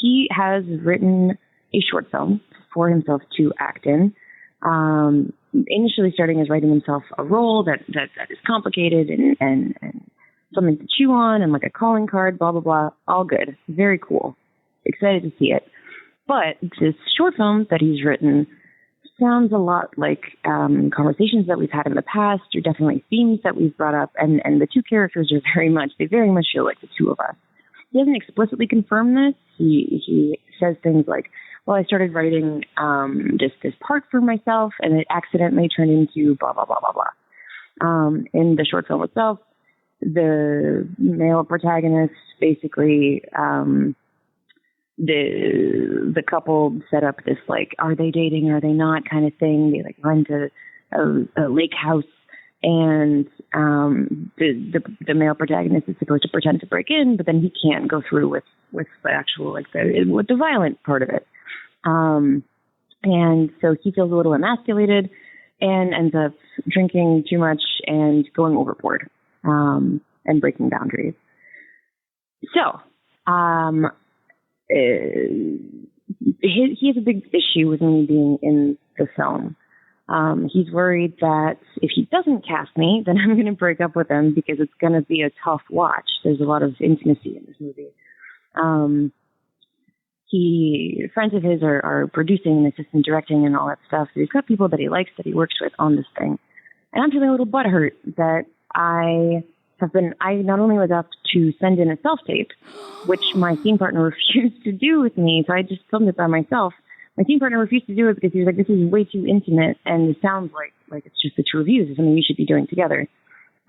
He has written a short film for himself to act in. Initially starting as writing himself a role that is complicated and something to chew on and like a calling card, blah, blah, blah. All good. Very cool. Excited to see it. But this short film that he's written sounds a lot like conversations that we've had in the past, or definitely themes that we've brought up. And the two characters are very much feel like the two of us. He doesn't explicitly confirm this. He says things like, well, I started writing just this part for myself, and it accidentally turned into blah, blah, blah, blah, blah. In the short film itself, the male protagonist basically, the couple set up this, like, are they dating, are they not kind of thing. They, like, run to a lake house, and the male protagonist is supposed to pretend to break in, but then he can't go through with the actual, like, with the violent part of it. And so he feels a little emasculated and ends up drinking too much and going overboard, and breaking boundaries. So, he has a big issue with me being in the film. He's worried that if he doesn't cast me, then I'm going to break up with him because it's going to be a tough watch. There's a lot of intimacy in this movie. Friends of his are producing and assistant directing and all that stuff. So he's got people that he likes, that he works with on this thing. And I'm feeling a little butthurt that I not only was asked to send in a self-tape, which my scene partner refused to do with me, so I just filmed it by myself. My scene partner refused to do it because he was like, this is way too intimate, and it sounds like it's just the two of you. This is something we should be doing together.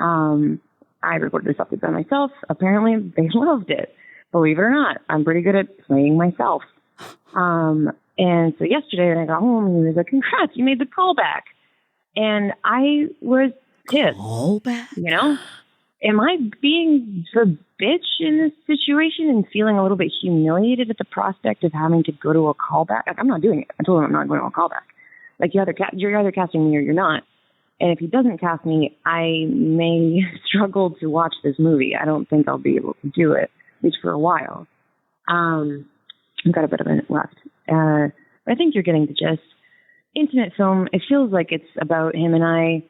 I recorded the self-tape by myself. Apparently, they loved it. Believe it or not, I'm pretty good at playing myself. And so yesterday when I got home, he was like, congrats, you made the callback. And I was pissed. Callback? You know? Am I being the bitch in this situation and feeling a little bit humiliated at the prospect of having to go to a callback? Like, I'm not doing it. I told him I'm not going to a callback. Like, you're either casting me or you're not. And if he doesn't cast me, I may struggle to watch this movie. I don't think I'll be able to do it, at least for a while. I've got a bit of it left. But I think you're getting the gist. Intimate film, it feels like it's about him and I.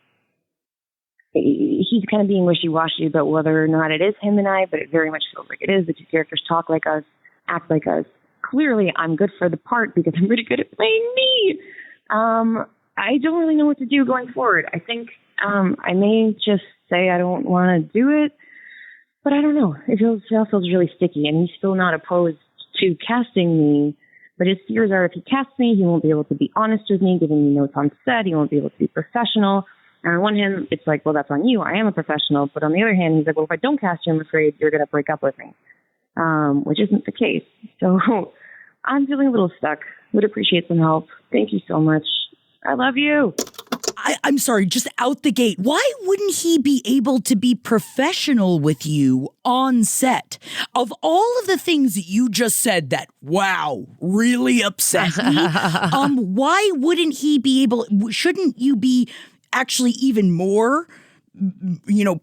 He's kind of being wishy-washy about whether or not it is him and I, but it very much feels like it is. The two characters talk like us, act like us. Clearly, I'm good for the part because I'm really good at playing me. I don't really know what to do going forward. I think I may just say I don't want to do it, but I don't know. It feels really sticky, and he's still not opposed to casting me. But his fears are if he casts me, he won't be able to be honest with me, giving me notes on set. He won't be able to be professional. And on one hand, it's like, well, that's on you. I am a professional. But on the other hand, he's like, well, if I don't cast you, I'm afraid you're going to break up with me, which isn't the case. So I'm feeling a little stuck. Would appreciate some help. Thank you so much. I love you. I'm sorry, just out the gate. Why wouldn't he be able to be professional with you on set? Of all of the things that you just said that, wow, really upset me, why wouldn't he be able, shouldn't you be actually even more,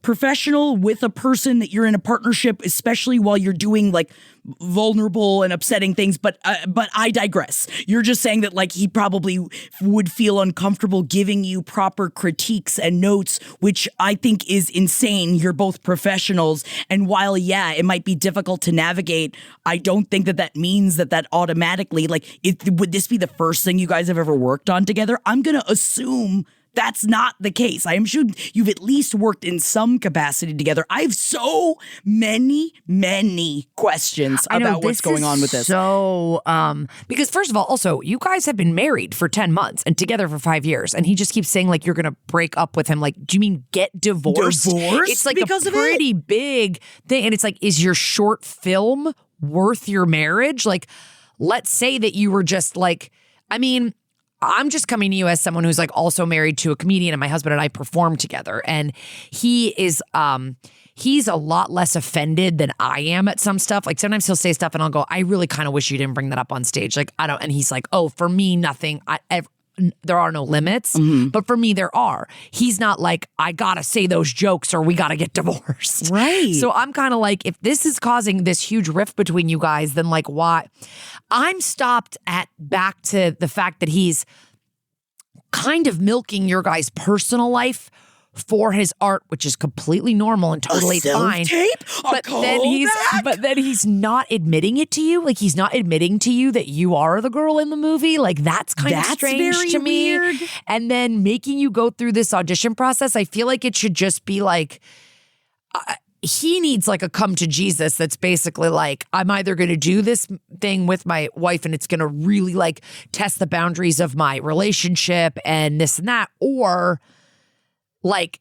professional with a person that you're in a partnership, especially while you're doing like vulnerable and upsetting things. But I digress. You're just saying that like he probably would feel uncomfortable giving you proper critiques and notes, which I think is insane. You're both professionals. And while, yeah, it might be difficult to navigate, I don't think that means that automatically, would this be the first thing you guys have ever worked on together? I'm going to assume that's not the case. I am sure you've at least worked in some capacity together. I have so many questions about what's going on with this. So, because first of all, also, you guys have been married for 10 months and together for 5 years. And he just keeps saying like, you're going to break up with him. Like, do you mean get divorced? It's like because a pretty big thing. And it's like, is your short film worth your marriage? Like, let's say that you were just like, I mean, I'm just coming to you as someone who's like also married to a comedian, and my husband and I perform together. And he is, he's a lot less offended than I am at some stuff. Like sometimes he'll say stuff and I'll go, I really kind of wish you didn't bring that up on stage. Like I don't, and he's like, oh, for me, nothing. There are no limits, but for me, there are. He's not like, I gotta say those jokes or we gotta get divorced. Right. So I'm kind of like, if this is causing this huge rift between you guys, then like why? I'm stopped at back to the fact that he's kind of milking your guys' personal life for his art, which is completely normal and totally fine. But then he's not admitting it to you. Like he's not admitting to you that you are the girl in the movie. Like that's kind of strange to me. Weird. And then making you go through this audition process, I feel like it should just be like he needs like a come to Jesus that's basically like, I'm either going to do this thing with my wife and it's going to really like test the boundaries of my relationship and this and that, or like,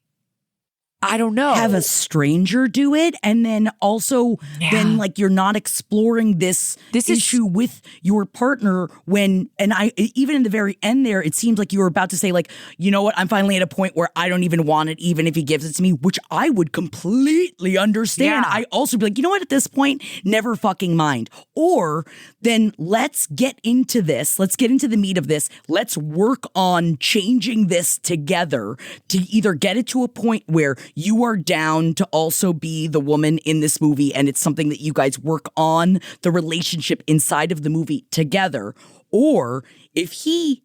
I don't know. Have a stranger do it. And then also, then like you're not exploring this issue with your partner when, and I, even in the very end there, it seems like you were about to say like, you know what, I'm finally at a point where I don't even want it, even if he gives it to me, which I would completely understand. I also be like, you know what, at this point, never fucking mind. Or then let's get into this. Let's get into the meat of this. Let's work on changing this together to either get it to a point where you are down to also be the woman in this movie and it's something that you guys work on the relationship inside of the movie together. Or if he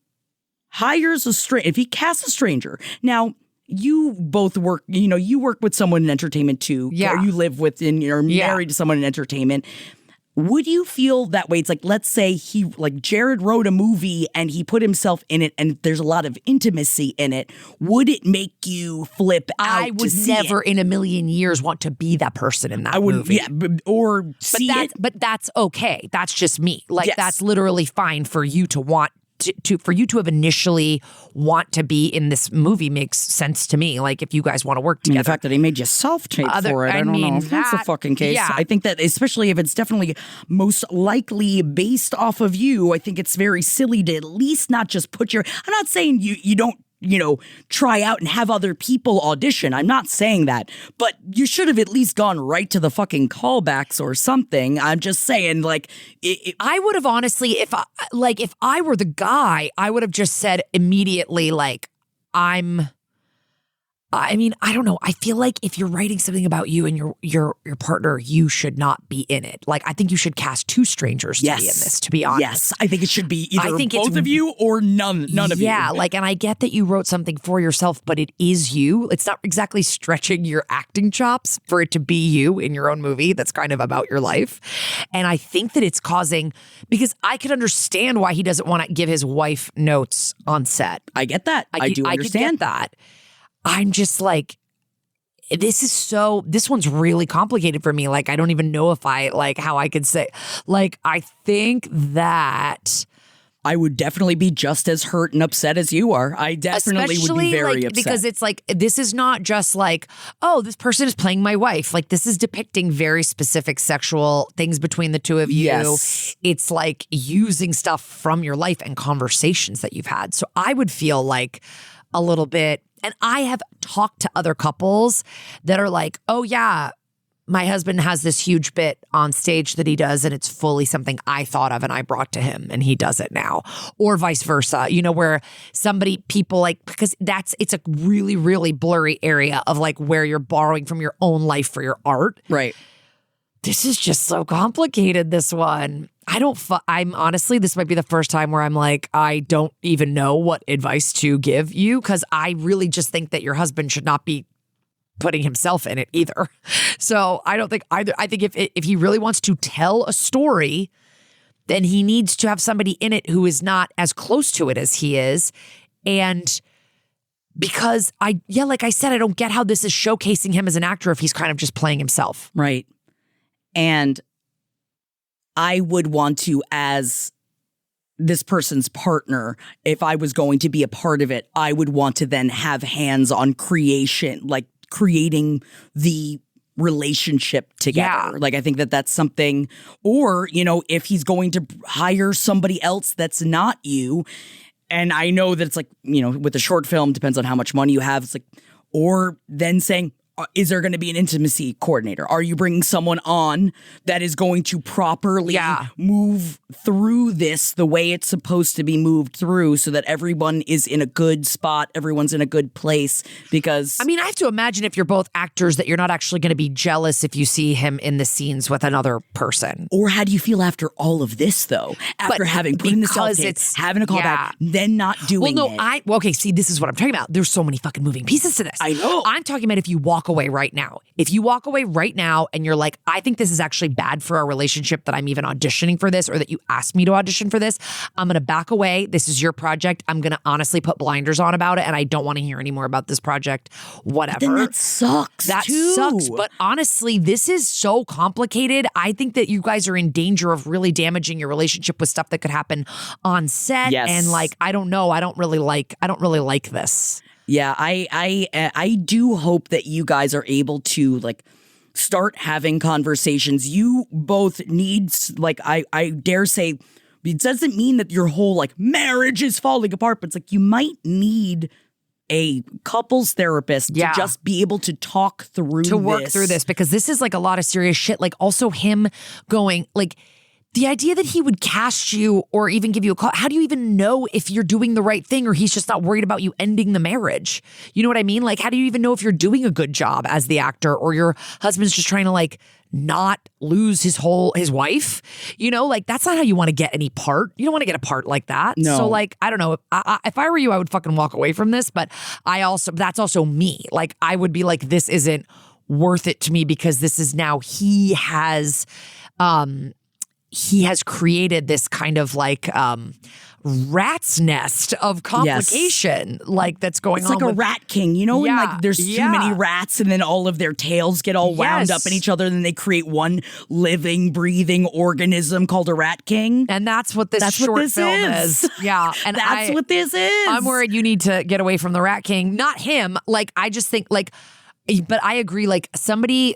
hires if he casts a stranger. Now, you both work, you work with someone in entertainment too. Yeah. Or you live with and you're married to someone in entertainment. Would you feel that way? It's like, let's say Jared wrote a movie and he put himself in it and there's a lot of intimacy in it. Would it make you flip out? I would never in a million years want to be that person in that movie. Yeah, or see it. But that's okay. That's just me. Like that's literally fine for you to want for you to have initially want to be in this movie makes sense to me. Like if you guys want to work together. The fact that he made you self-tape for it, I don't know if that's the fucking case. Yeah. I think that especially if it's definitely most likely based off of you, I think it's very silly to at least not just put I'm not saying you don't, try out and have other people audition. I'm not saying that, but you should have at least gone right to the fucking callbacks or something. I'm just saying, like, I would have honestly, if I were the guy, I would have just said immediately, like, I don't know. I feel like if you're writing something about you and your partner, you should not be in it. Like, I think you should cast two strangers to be in this, to be honest. Yes, I think it should be either both of you or none of you. Yeah, like, and I get that you wrote something for yourself, but it is you. It's not exactly stretching your acting chops for it to be you in your own movie that's kind of about your life. And I think that it's causing, because I could understand why he doesn't want to give his wife notes on set. I get that. I do understand. I could get that. I'm just like, this one's really complicated for me. Like, I don't even know if how I could say, like, I think that I would definitely be just as hurt and upset as you are. I definitely would be very upset. Because it's like, this is not just like, oh, this person is playing my wife. Like, this is depicting very specific sexual things between the two of you. Yes. It's like using stuff from your life and conversations that you've had. So I would feel like a little bit. And I have talked to other couples that are like, oh yeah, my husband has this huge bit on stage that he does and it's fully something I thought of and I brought to him and he does it now. Or vice versa, where people like, because it's a really, really blurry area of like where you're borrowing from your own life for your art. Right. This is just so complicated, this one. I'm honestly, this might be the first time where I'm like, I don't even know what advice to give you, because I really just think that your husband should not be putting himself in it either. So I don't think either. I think if he really wants to tell a story, then he needs to have somebody in it who is not as close to it as he is. And because like I said, I don't get how this is showcasing him as an actor if he's kind of just playing himself. Right. And I would want to, as this person's partner, if I was going to be a part of it, I would want to then have hands on creation, like creating the relationship together. Yeah. Like, I think that's something, or, if he's going to hire somebody else that's not you, And I know that it's like, with the short film, depends on how much money you have. It's like, or then saying, is there going to be an intimacy coordinator? Are you bringing someone on that is going to properly move through this the way it's supposed to be moved through so that everyone is in a good spot, everyone's in a good place? Because I have to imagine if you're both actors that you're not actually going to be jealous if you see him in the scenes with another person. Or how do you feel after all of this, though? After having put in the self-tape, having a callback, then not doing it. Okay, see, this is what I'm talking about. There's so many fucking moving pieces to this. I know. I'm talking about if you walk away right now. If you walk away right now and you're like, I think this is actually bad for our relationship that I'm even auditioning for this or that you asked me to audition for this, I'm going to back away. This is your project. I'm going to honestly put blinders on about it and I don't want to hear any more about this project. Whatever. But then that sucks. That sucks. But honestly, this is so complicated. I think that you guys are in danger of really damaging your relationship with stuff that could happen on set. Yes. And I don't know. I don't really like this. Yeah, I do hope that you guys are able to start having conversations. You both need I dare say it doesn't mean that your whole marriage is falling apart, but it's you might need a couples therapist to just be able to talk through to work through this, because this is a lot of serious shit. Also him going the idea that he would cast you or even give you a call, how do you even know if you're doing the right thing or he's just not worried about you ending the marriage? You know what I mean? How do you even know if you're doing a good job as the actor or your husband's just trying to not lose his wife? That's not how you want to get any part. You don't want to get a part like that. No. So I don't know. If I were you, I would fucking walk away from this. But that's also me. I would be this isn't worth it to me because this is now he has created this kind of rat's nest of complication that's going on. It's like a rat king, when there's too many rats and then all of their tails get all wound up in each other and then they create one living, breathing organism called a rat king. And that's what this short film is. Yeah. And that's what this is. I'm worried you need to get away from the rat king. Not him. I just think but I agree, somebody,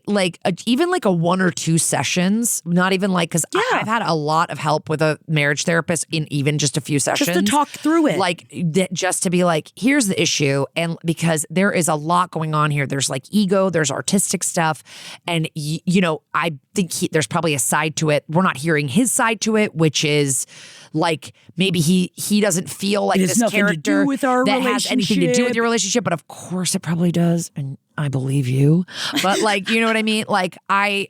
even a 1 or 2 sessions, not even because I've had a lot of help with a marriage therapist in even just a few sessions. Just to talk through it. Just to be here's the issue. And because there is a lot going on here. There's ego, there's artistic stuff. And, I think there's probably a side to it. We're not hearing his side to it, which is maybe he doesn't feel like this character that has anything to do with your relationship. But of course it probably does. And I believe you. But you know what I mean? I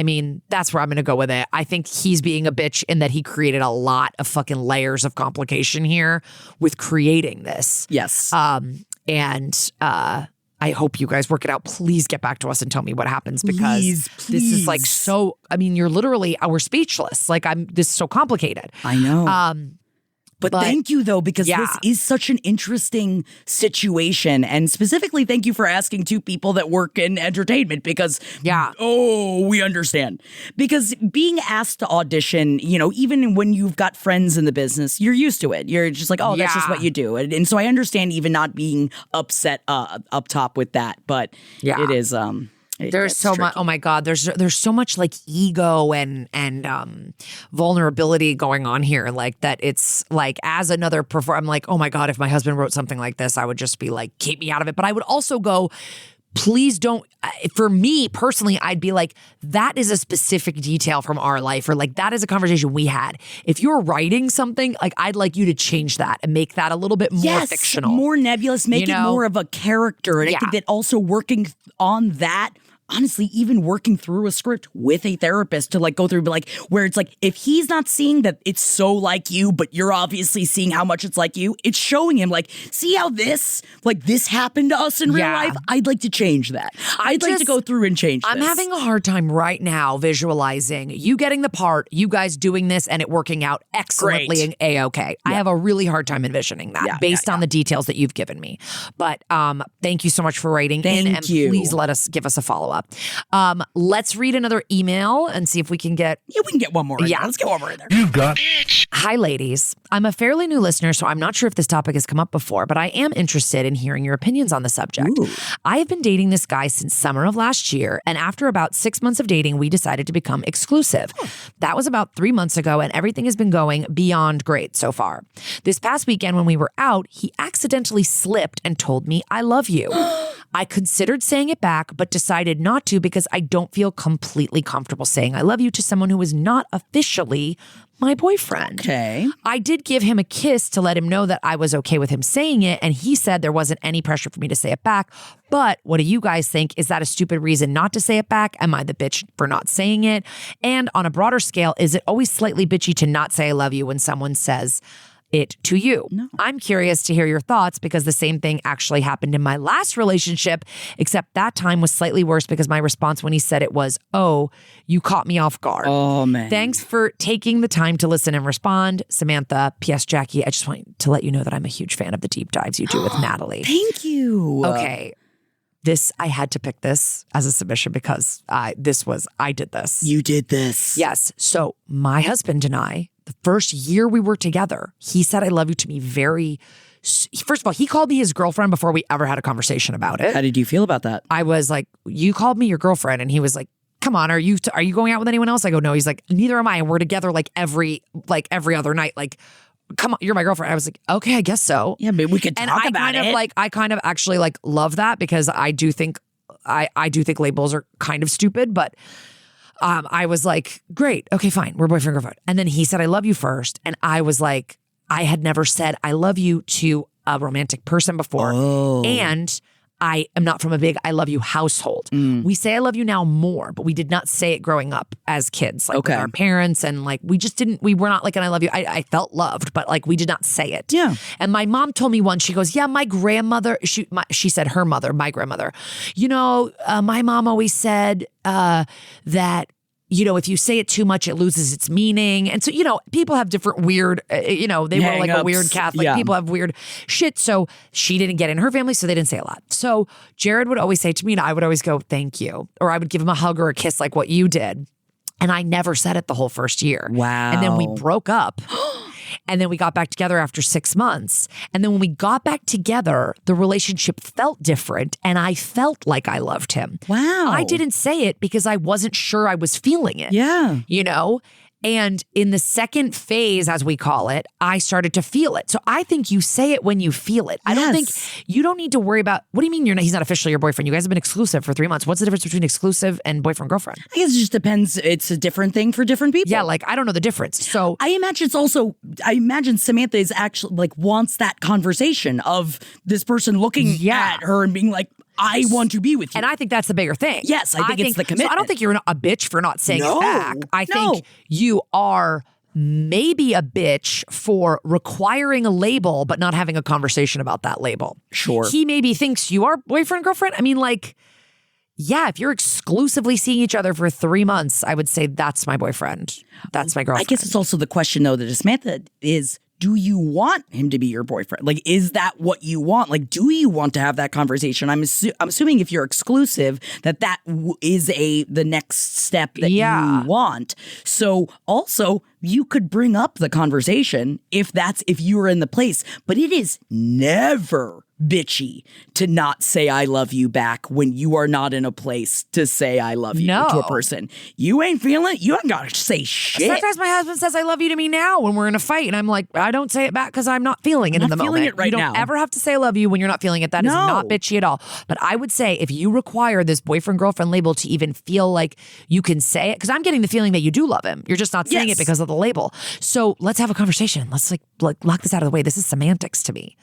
mean, that's where I'm going to go with it. I think he's being a bitch in that he created a lot of fucking layers of complication here with creating this. Yes. And I hope you guys work it out. Please get back to us and tell me what happens because this is so, you're literally, we're speechless. This is so complicated. I know. But thank you, though, because this is such an interesting situation. And specifically, thank you for asking 2 people that work in entertainment because, we understand. Because being asked to audition, even when you've got friends in the business, you're used to it. You're just that's just what you do. And so I understand even not being upset up top with that. But it is... There's so much. Oh my God. There's so much ego and vulnerability going on here. That it's as another performer, I'm oh my God, if my husband wrote something like this, I would just be keep me out of it. But I would also go, please don't. For me personally, I'd be that is a specific detail from our life, or that is a conversation we had. If you're writing something, I'd like you to change that and make that a little bit more fictional, more nebulous, make it more of a character. And I think that also working on that. Honestly, even working through a script with a therapist to go through, where it's if he's not seeing that it's so like you, but you're obviously seeing how much it's like you, it's showing him see how this happened to us in real life? I'd like to change that. I'd like to go through and change this. I'm having a hard time right now visualizing you getting the part, you guys doing this and it working out excellently and A-okay. I have a really hard time envisioning that based on the details that you've given me. But thank you so much for writing in and please give us a follow-up. up. Let's read another email and see if we can get... Yeah, we can get one more in there. Let's get one more in there. You've got... Hi, ladies. I'm a fairly new listener, so I'm not sure if this topic has come up before, but I am interested in hearing your opinions on the subject. Ooh. I have been dating this guy since summer of last year, and after about 6 months of dating, we decided to become exclusive. That was about 3 months ago, and everything has been going beyond great so far. This past weekend when we were out, he accidentally slipped and told me, I love you. I considered saying it back, but decided not to because I don't feel completely comfortable saying I love you to someone who is not officially my boyfriend. Okay. I did give him a kiss to let him know that I was okay with him saying it, and he said there wasn't any pressure for me to say it back. But what do you guys think? Is that a stupid reason not to say it back? Am I the bitch for not saying it? And on a broader scale, is it always slightly bitchy to not say I love you when someone says it to you? No. I'm curious to hear your thoughts because the same thing actually happened in my last relationship, except that time was slightly worse because my response when he said it was, oh, you caught me off guard. Oh, man. Thanks for taking the time to listen and respond. Samantha, P.S. Jackie, I just want to let you know that I'm a huge fan of the deep dives you do with Natalie. Thank you. Okay. I had to pick this as a submission because I did this. You did this. Yes. So my husband and I, the first year we were together, he said I love you to me first of all, he called me his girlfriend before we ever had a conversation about it. How did you feel about that? I was like, you called me your girlfriend. And he was like, come on, are you going out with anyone else? I go, no. He's like, neither am I. And we're together like every other night. Like, come on, you're my girlfriend. I was like, okay, I guess so. Yeah, but we could talk about it. I kind of actually like love that because I do think labels are kind of stupid, but I was like, great, okay, fine, we're boyfriend, girlfriend. And then he said, I love you first. And I was like, I had never said I love you to a romantic person before. Oh. And I am not from a big I love you household. We say I love you now more, but we did not say it growing up as kids, like with our parents. And like, we were not like an I love you. I felt loved, but like we did not say it. Yeah. And my mom told me once, she goes, yeah, my grandmother, she said her mother, my grandmother, my mom always said that, if you say it too much, it loses its meaning. And so, people have different weird, they were like a weird Catholic. Yeah. People have weird shit. So she didn't get in her family, so they didn't say a lot. So Jared would always say to me, and I would always go, thank you. Or I would give him a hug or a kiss like what you did. And I never said it the whole first year. Wow. And then we broke up. And then we got back together after 6 months. And then when we got back together, the relationship felt different. And I felt like I loved him. Wow. I didn't say it because I wasn't sure I was feeling it. Yeah. And in the second phase, as we call it, I started to feel it. So I think you say it when you feel it. I don't think you don't need to worry about, what do you mean he's not officially your boyfriend? You guys have been exclusive for 3 months. What's the difference between exclusive and boyfriend, girlfriend? I guess it just depends. It's a different thing for different people. Yeah, like I don't know the difference. So I imagine Samantha is actually like wants that conversation of this person looking at her and being like, I want to be with you. And I think that's the bigger thing. Yes, I think it's the commitment. So I don't think you're a bitch for not saying it back. I think you are maybe a bitch for requiring a label but not having a conversation about that label. Sure. He maybe thinks you are boyfriend, girlfriend. I mean, like, yeah, if you're exclusively seeing each other for 3 months, I would say that's my boyfriend. That's my girlfriend. I guess it's also the question, though, that Samantha is, do you want him to be your boyfriend? Like, is that what you want? Like, do you want to have that conversation? I'm assuming if you're exclusive, that is the next step that you want. So also, you could bring up the conversation if you're in the place, but it is never bitchy to not say I love you back when you are not in a place to say I love you to a person. You ain't feeling it. You ain't got to say shit. Sometimes my husband says I love you to me now when we're in a fight, and I'm like, I don't say it back because I'm not feeling it in the moment. It right now. You don't ever have to say I love you when you're not feeling it. That is not bitchy at all. But I would say if you require this boyfriend, girlfriend label to even feel like you can say it, because I'm getting the feeling that you do love him. You're just not saying it because of the label. So let's have a conversation. Let's like lock this out of the way. This is semantics to me.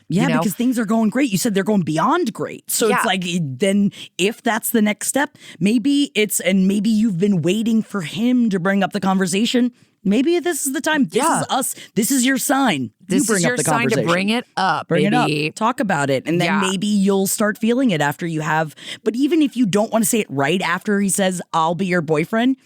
Yeah, because things are going great. You said they're going beyond great. So it's like, then if that's the next step, maybe you've been waiting for him to bring up the conversation. Maybe this is the time. This is us. This is your sign. This is your sign to bring it up, Bring baby. it up. Talk about it. And then maybe you'll start feeling it after you have. But even if you don't want to say it right after he says, I'll be your boyfriend,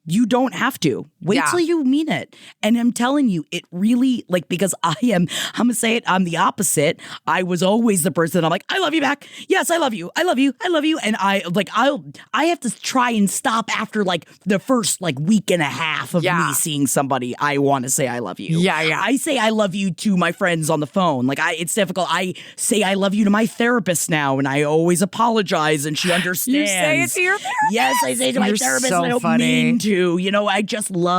You don't have to. Wait till you mean it. And I'm telling you, it really, like, because I'm going to say it, I'm the opposite. I was always the person I'm like, I love you back. Yes, I love you. I love you. I love you. And I have to try and stop after like the first like week and a half of me seeing somebody I want to say I love you. Yeah. I say I love you to my friends on the phone. Like it's difficult. I say I love you to my therapist now, and I always apologize, and she understands. You say it to your therapist? Yes, I say it to my therapist, and I don't mean to. I just love.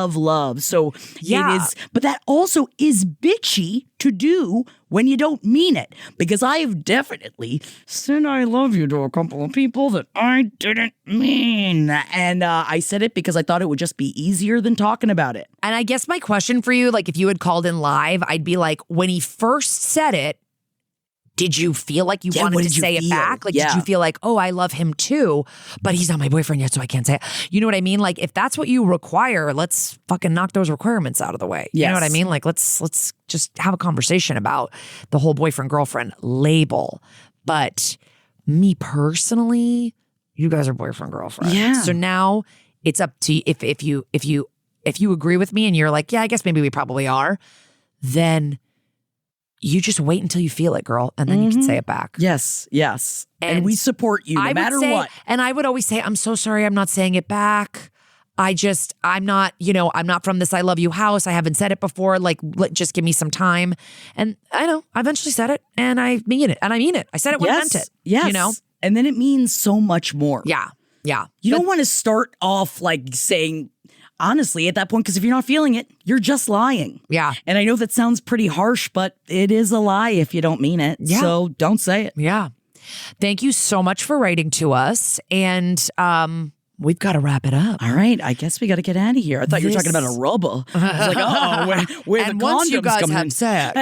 So it is, but that also is bitchy to do when you don't mean it. Because I have definitely said I love you to a couple of people that I didn't mean. And I said it because I thought it would just be easier than talking about it. And I guess my question for you, like if you had called in live, I'd be like, when he first said it, did you feel like you wanted to say it back? Like, did you feel like, oh, I love him too, but he's not my boyfriend yet, so I can't say it. You know what I mean? Like, if that's what you require, let's fucking knock those requirements out of the way. You know what I mean? Like, let's just have a conversation about the whole boyfriend-girlfriend label. But me personally, you guys are boyfriend-girlfriend. Yeah. So now it's up to you. If you agree with me and you're like, yeah, I guess maybe we probably are, then you just wait until you feel it, girl, and then you can say it back. Yes. And we support you no matter what. And I would always say, I'm so sorry I'm not saying it back. I'm not from this I love you house. I haven't said it before. Like, just give me some time. And I know, I eventually said it, and I mean it. And I mean it. I said it when I meant it. Yes. And then it means so much more. Yeah. You don't want to start off like saying, honestly, at that point, because if you're not feeling it, you're just lying. Yeah. And I know that sounds pretty harsh, but it is a lie if you don't mean it. Yeah. So don't say it. Yeah. Thank you so much for writing to us. And we've got to wrap it up. All right. I guess we got to get out of here. I thought you were talking about a rubber. I was like, where the and condoms once you guys come have in. sex.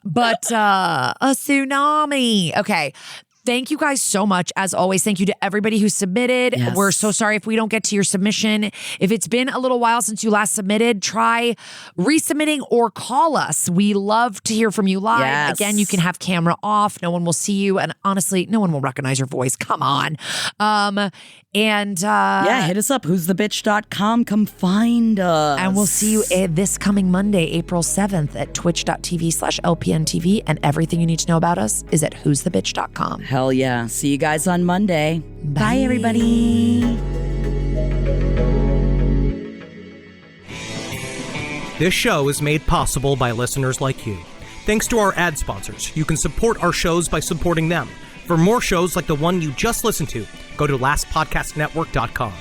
But a tsunami. Okay. Thank you guys so much. As always, thank you to everybody who submitted. Yes. We're so sorry if we don't get to your submission. If it's been a little while since you last submitted, try resubmitting or call us. We love to hear from you live. Yes. Again, you can have camera off. No one will see you. And honestly, no one will recognize your voice. Come on. Hit us up. who'sthebitch.com. Come find us. And we'll see you this coming Monday, April 7th at twitch.tv/LPNTV. And everything you need to know about us is at who'sthebitch.com. Hell yeah. See you guys on Monday. Bye everybody. This show is made possible by listeners like you. Thanks to our ad sponsors, you can support our shows by supporting them. For more shows like the one you just listened to, go to lastpodcastnetwork.com.